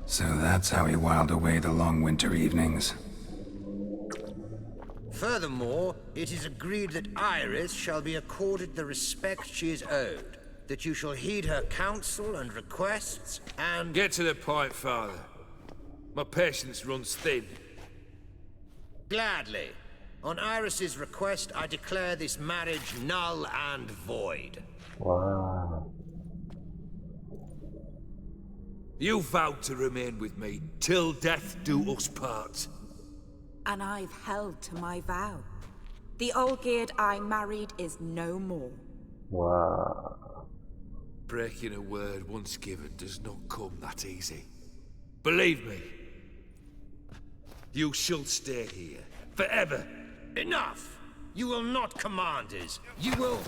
So that's how he whiled away the long winter evenings. Furthermore, it is agreed that Iris shall be accorded the respect she is owed, that you shall heed her counsel and requests, and— Get to the point, Father. My patience runs thin. Gladly. On Iris's request, I declare this marriage null and void. Wow. You vowed to remain with me till death do us part. And I've held to my vow. The Olgierd I married is no more. Wow. Breaking a word once given does not come that easy. Believe me. You shall stay here forever. Enough! You will not command us. You will—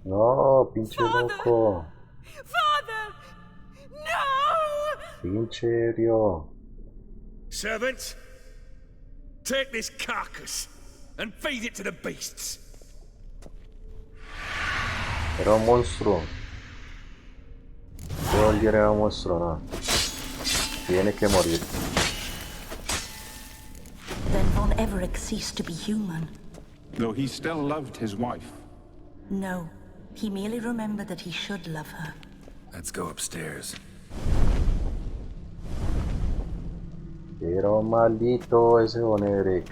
No, pinche loco. Father! No! Pinche ebrio. Servant, take this carcass and feed it to the beasts. Era un monstruo. Olgierd era un monstruo, no. Tiene que morir. Then Von Everett ceased to be human. Though he still loved his wife. No, he merely remembered that he should love her. Let's go upstairs. Era un maldito ese Von Everett.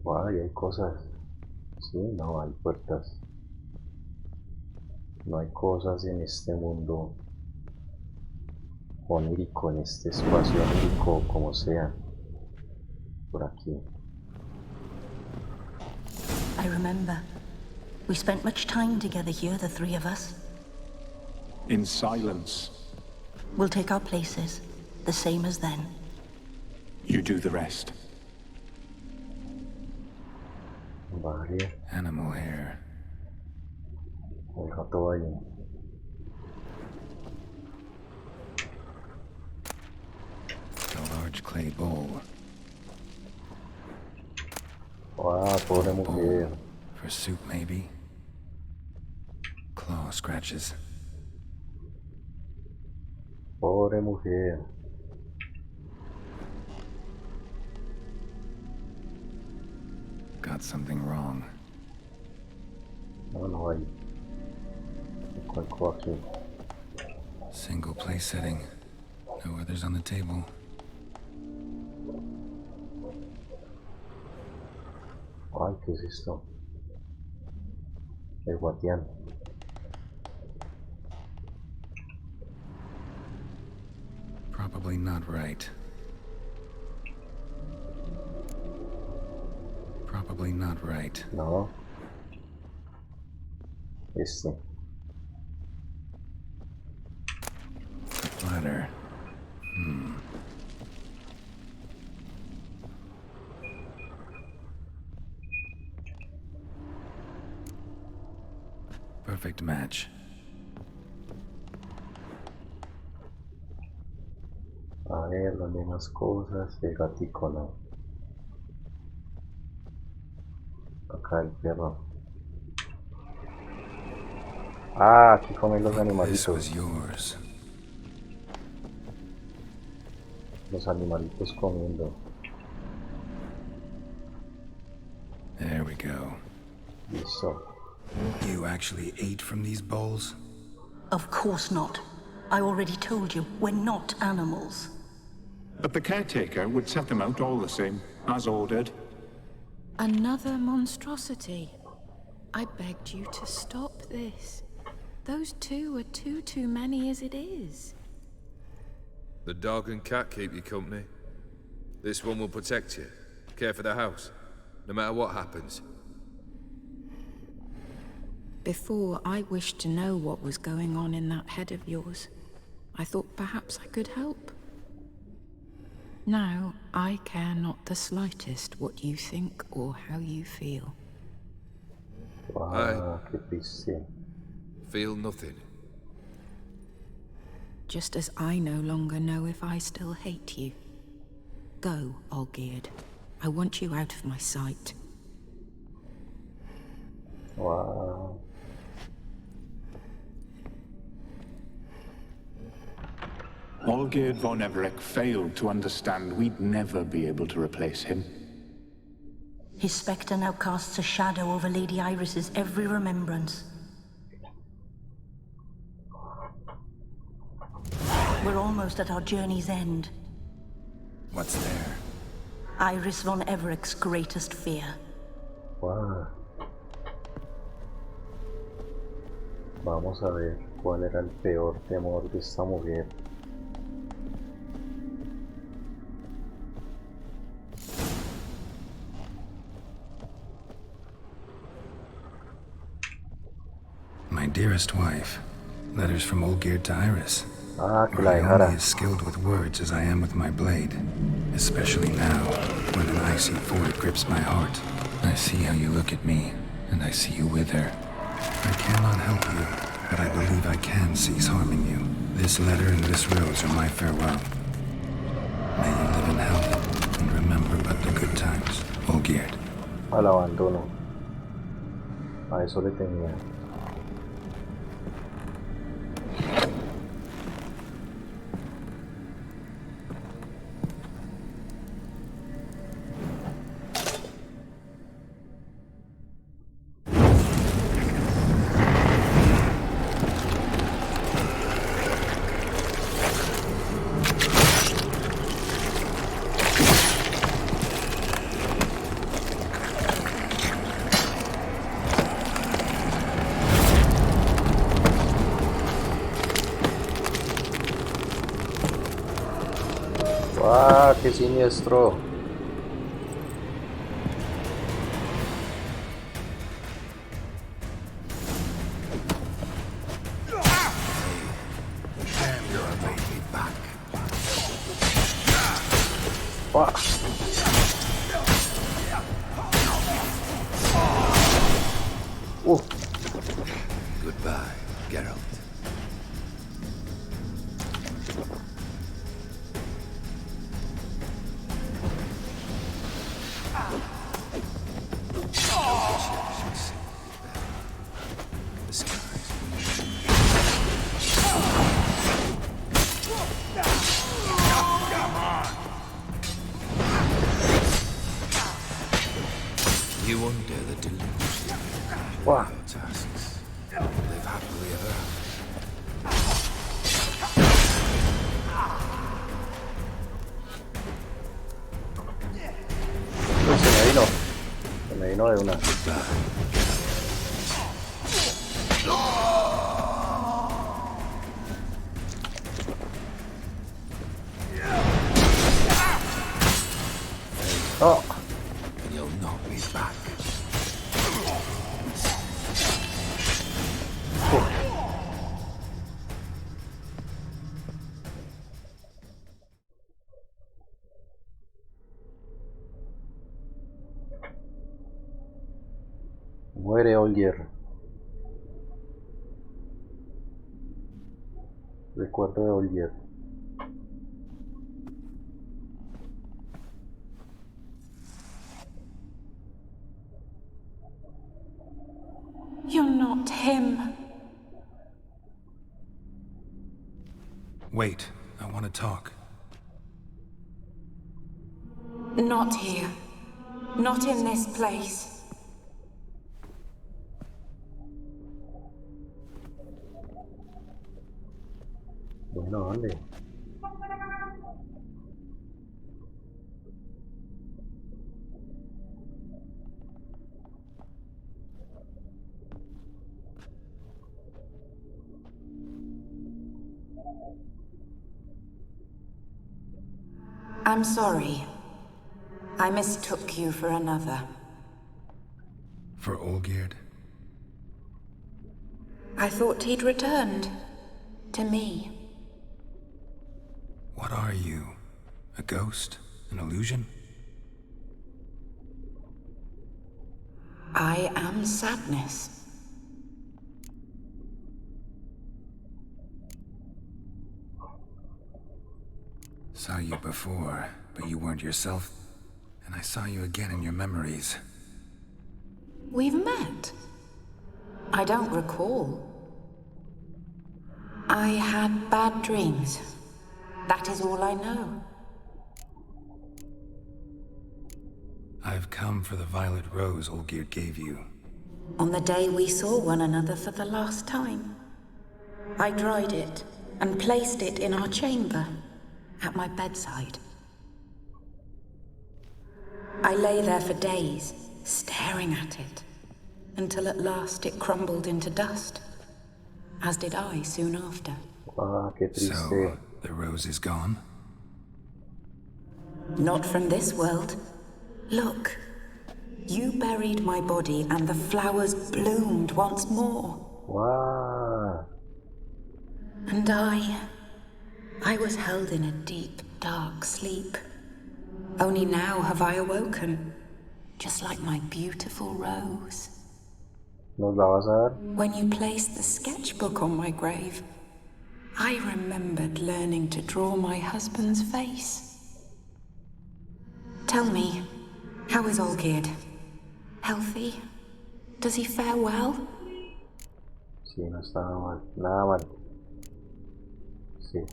Wow, y hay cosas. Sí, no, hay puertas. No hay cosas en este mundo onírico, en este espacio onírico, como sea. Por aquí. I remember. We spent much time together here, the three of us. In silence. We'll take our places. the same as then. You do the rest. Vale, Animal hair. el gato ahí. A large clay bowl. Ah, pobre mujer. For soup, maybe? Claw scratches. Pobre mujer. Got something wrong. No, no hay. Encuentro aquí. Single place setting. No others on the table. Ay, ¿qué es esto? El guardián. Probably not right. Probably not right. No. Este. The platter. Perfect match. A ver, las mismas cosas. El gatico no. Acá el perro. Ah, aquí comen los This animalitos. was yours. Los animalitos comiendo. There we go. Listo. You actually ate from these bowls? Of course not. I already told you, we're not animals. But the caretaker would set them out all the same, as ordered. Another monstrosity. I begged you to stop this. Those two are too many as it is. The dog and cat keep you company. This one will protect you, care for the house, no matter what happens. Before, I wished to know what was going on in that head of yours. I thought perhaps I could help. Now, I care not the slightest what you think or how you feel. Wow, qué triste. Feel nothing. Just as I no longer know if I still hate you. Go, Olgierd. I want you out of my sight. Wow. Olgierd von Everec failed to understand we'd never be able to replace him. His spectre now casts a shadow over Lady Iris's every remembrance. We're almost at our journey's end. What's there? Iris von Everec's greatest fear. Wow. Vamos a ver cuál era el peor temor de esta mujer. My dearest wife. Letters from Olgierd to Iris. Ah, que Were la I dejara. only as skilled with words as I am with my blade. Especially now, when an icy void grips my heart. I see how you look at me, and I see you wither. I cannot help you, but I believe I can cease harming you. This letter and this rose are my farewell. May you live in health, and remember but the good times, Olgierd. Al abandono. A eso le tenía. ¡Ah, qué siniestro! Damn, you're a baby back. Goodbye, Geralt. You undo the delusion. Wow. Your tasks. Live happily ever after. Uy, se me vino de una. Oh. And you'll knock me back. Muere Olgier. Recuerdo de Olgier. You're not him. Wait, I want to talk. Not here. Not in this place. Bueno, ¿dónde? I'm sorry. I mistook you for another. For Olgierd? I thought he'd returned. To me. What are you? A ghost? An illusion? I am sadness. Saw you before, but you weren't yourself. And I saw you again in your memories. We've met? I don't recall. I had bad dreams. That is all I know. I've come for the violet rose Olgierd gave you. On the day we saw one another for the last time. I dried it and placed it in our chamber, at my bedside. I lay there for days, staring at it, until at last it crumbled into dust, as did I soon after. Ah, qué triste. So, the rose is gone? Not from this world. Look, you buried my body and the flowers bloomed once more. Wow. And I was held in a deep, dark sleep. Only now have I awoken, just like my beautiful rose. ¿Nos la vas a dar? When you placed the sketchbook on my grave, I remembered learning to draw my husband's face. Tell me, how is Olgierd? Healthy? Does he fare well? Sí, no está nada mal. Nada mal. Sí.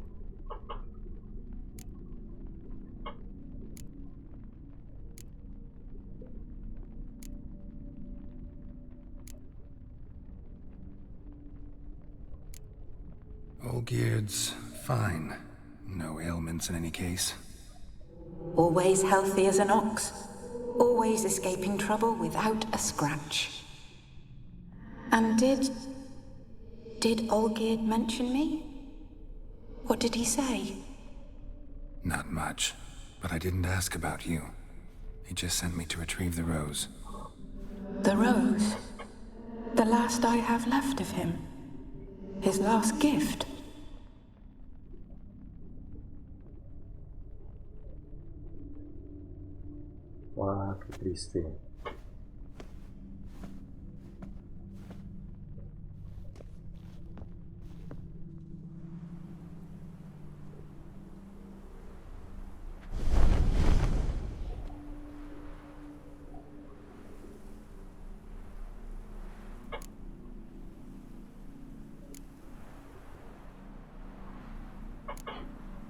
Olgierd's fine. No ailments in any case. Always healthy as an ox. Always escaping trouble without a scratch. And did Olgierd mention me? What did he say? Not much, but I didn't ask about you. He just sent me to retrieve the rose. The rose? The last I have left of him? His last gift? Ah, qué triste.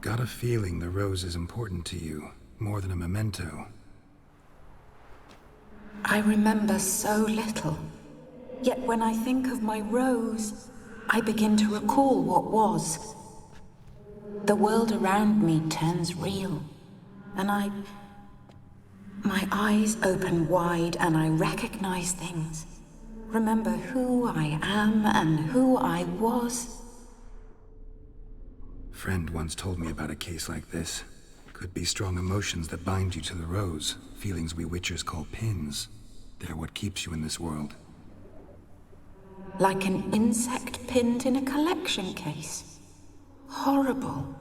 Got a feeling the rose is important to you, more than a memento. I remember so little. Yet when I think of my rose, I begin to recall what was. The world around me turns real, and my eyes open wide and I recognize things. Remember who I am and who I was. Friend once told me about a case like this. Could be strong emotions that bind you to the rose, feelings we witchers call pins. They're what keeps you in this world. Like an insect pinned in a collection case. Horrible.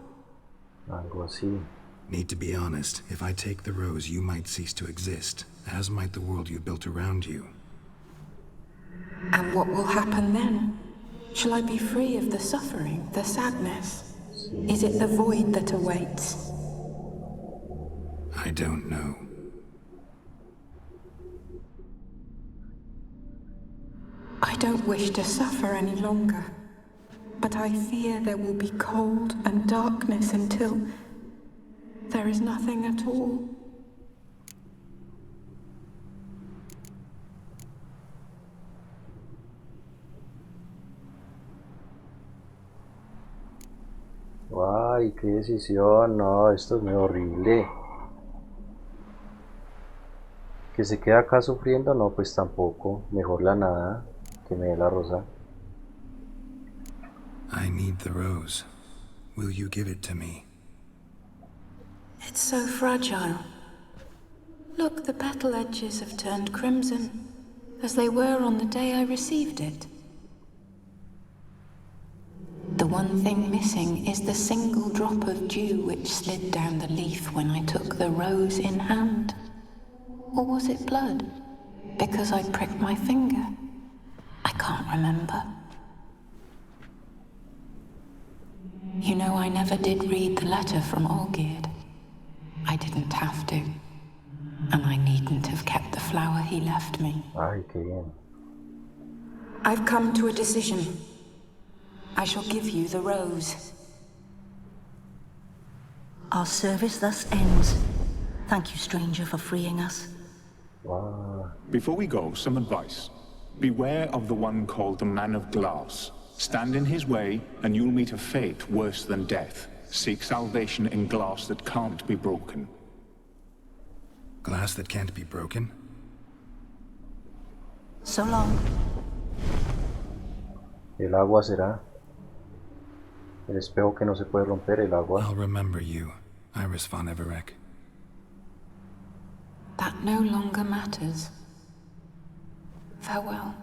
Algo así. Need to be honest, if I take the rose, you might cease to exist, as might the world you built around you. And what will happen then? Shall I be free of the suffering, the sadness? Is it the void that awaits? I don't know. I don't wish to suffer any longer, but I fear there will be cold and darkness until there is nothing at all. Ay, qué decisión. No, esto es muy horrible. ¿Que se queda acá sufriendo? No, pues tampoco. Mejor la nada. Que me dé la rosa. I need the rose. Will you give it to me? It's so fragile. Look, the petal edges have turned crimson, as they were on the day I received it. The one thing missing is the single drop of dew which slid down the leaf when I took the rose in hand. Or was it blood? Because I pricked my finger. I can't remember. You know, I never did read the letter from Olgierd. I didn't have to. And I needn't have kept the flower he left me. Ay, qué bien. I've come to a decision. I shall give you the rose. Our service thus ends. Thank you, stranger, for freeing us. Wow. Before we go, some advice. Beware of the one called the Man of Glass. Stand in his way, and you'll meet a fate worse than death. Seek salvation in glass that can't be broken. Glass that can't be broken? So long. El agua será. El espejo que no se puede romper, el agua. I'll remember you, Iris von Everec. That no longer matters. Farewell.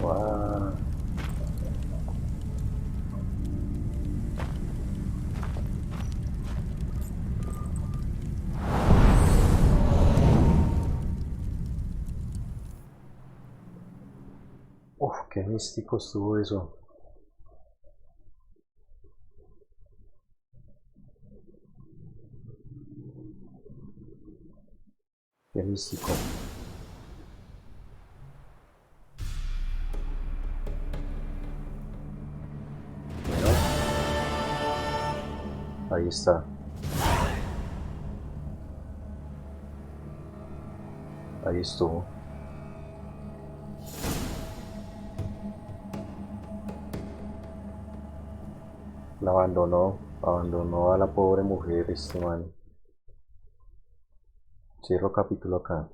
Wow. Uf, qué místico estuvo eso. Qué místico. Bueno, ahí está. Ahí estuvo. La abandonó a la pobre mujer este man. Cierro capítulo acá.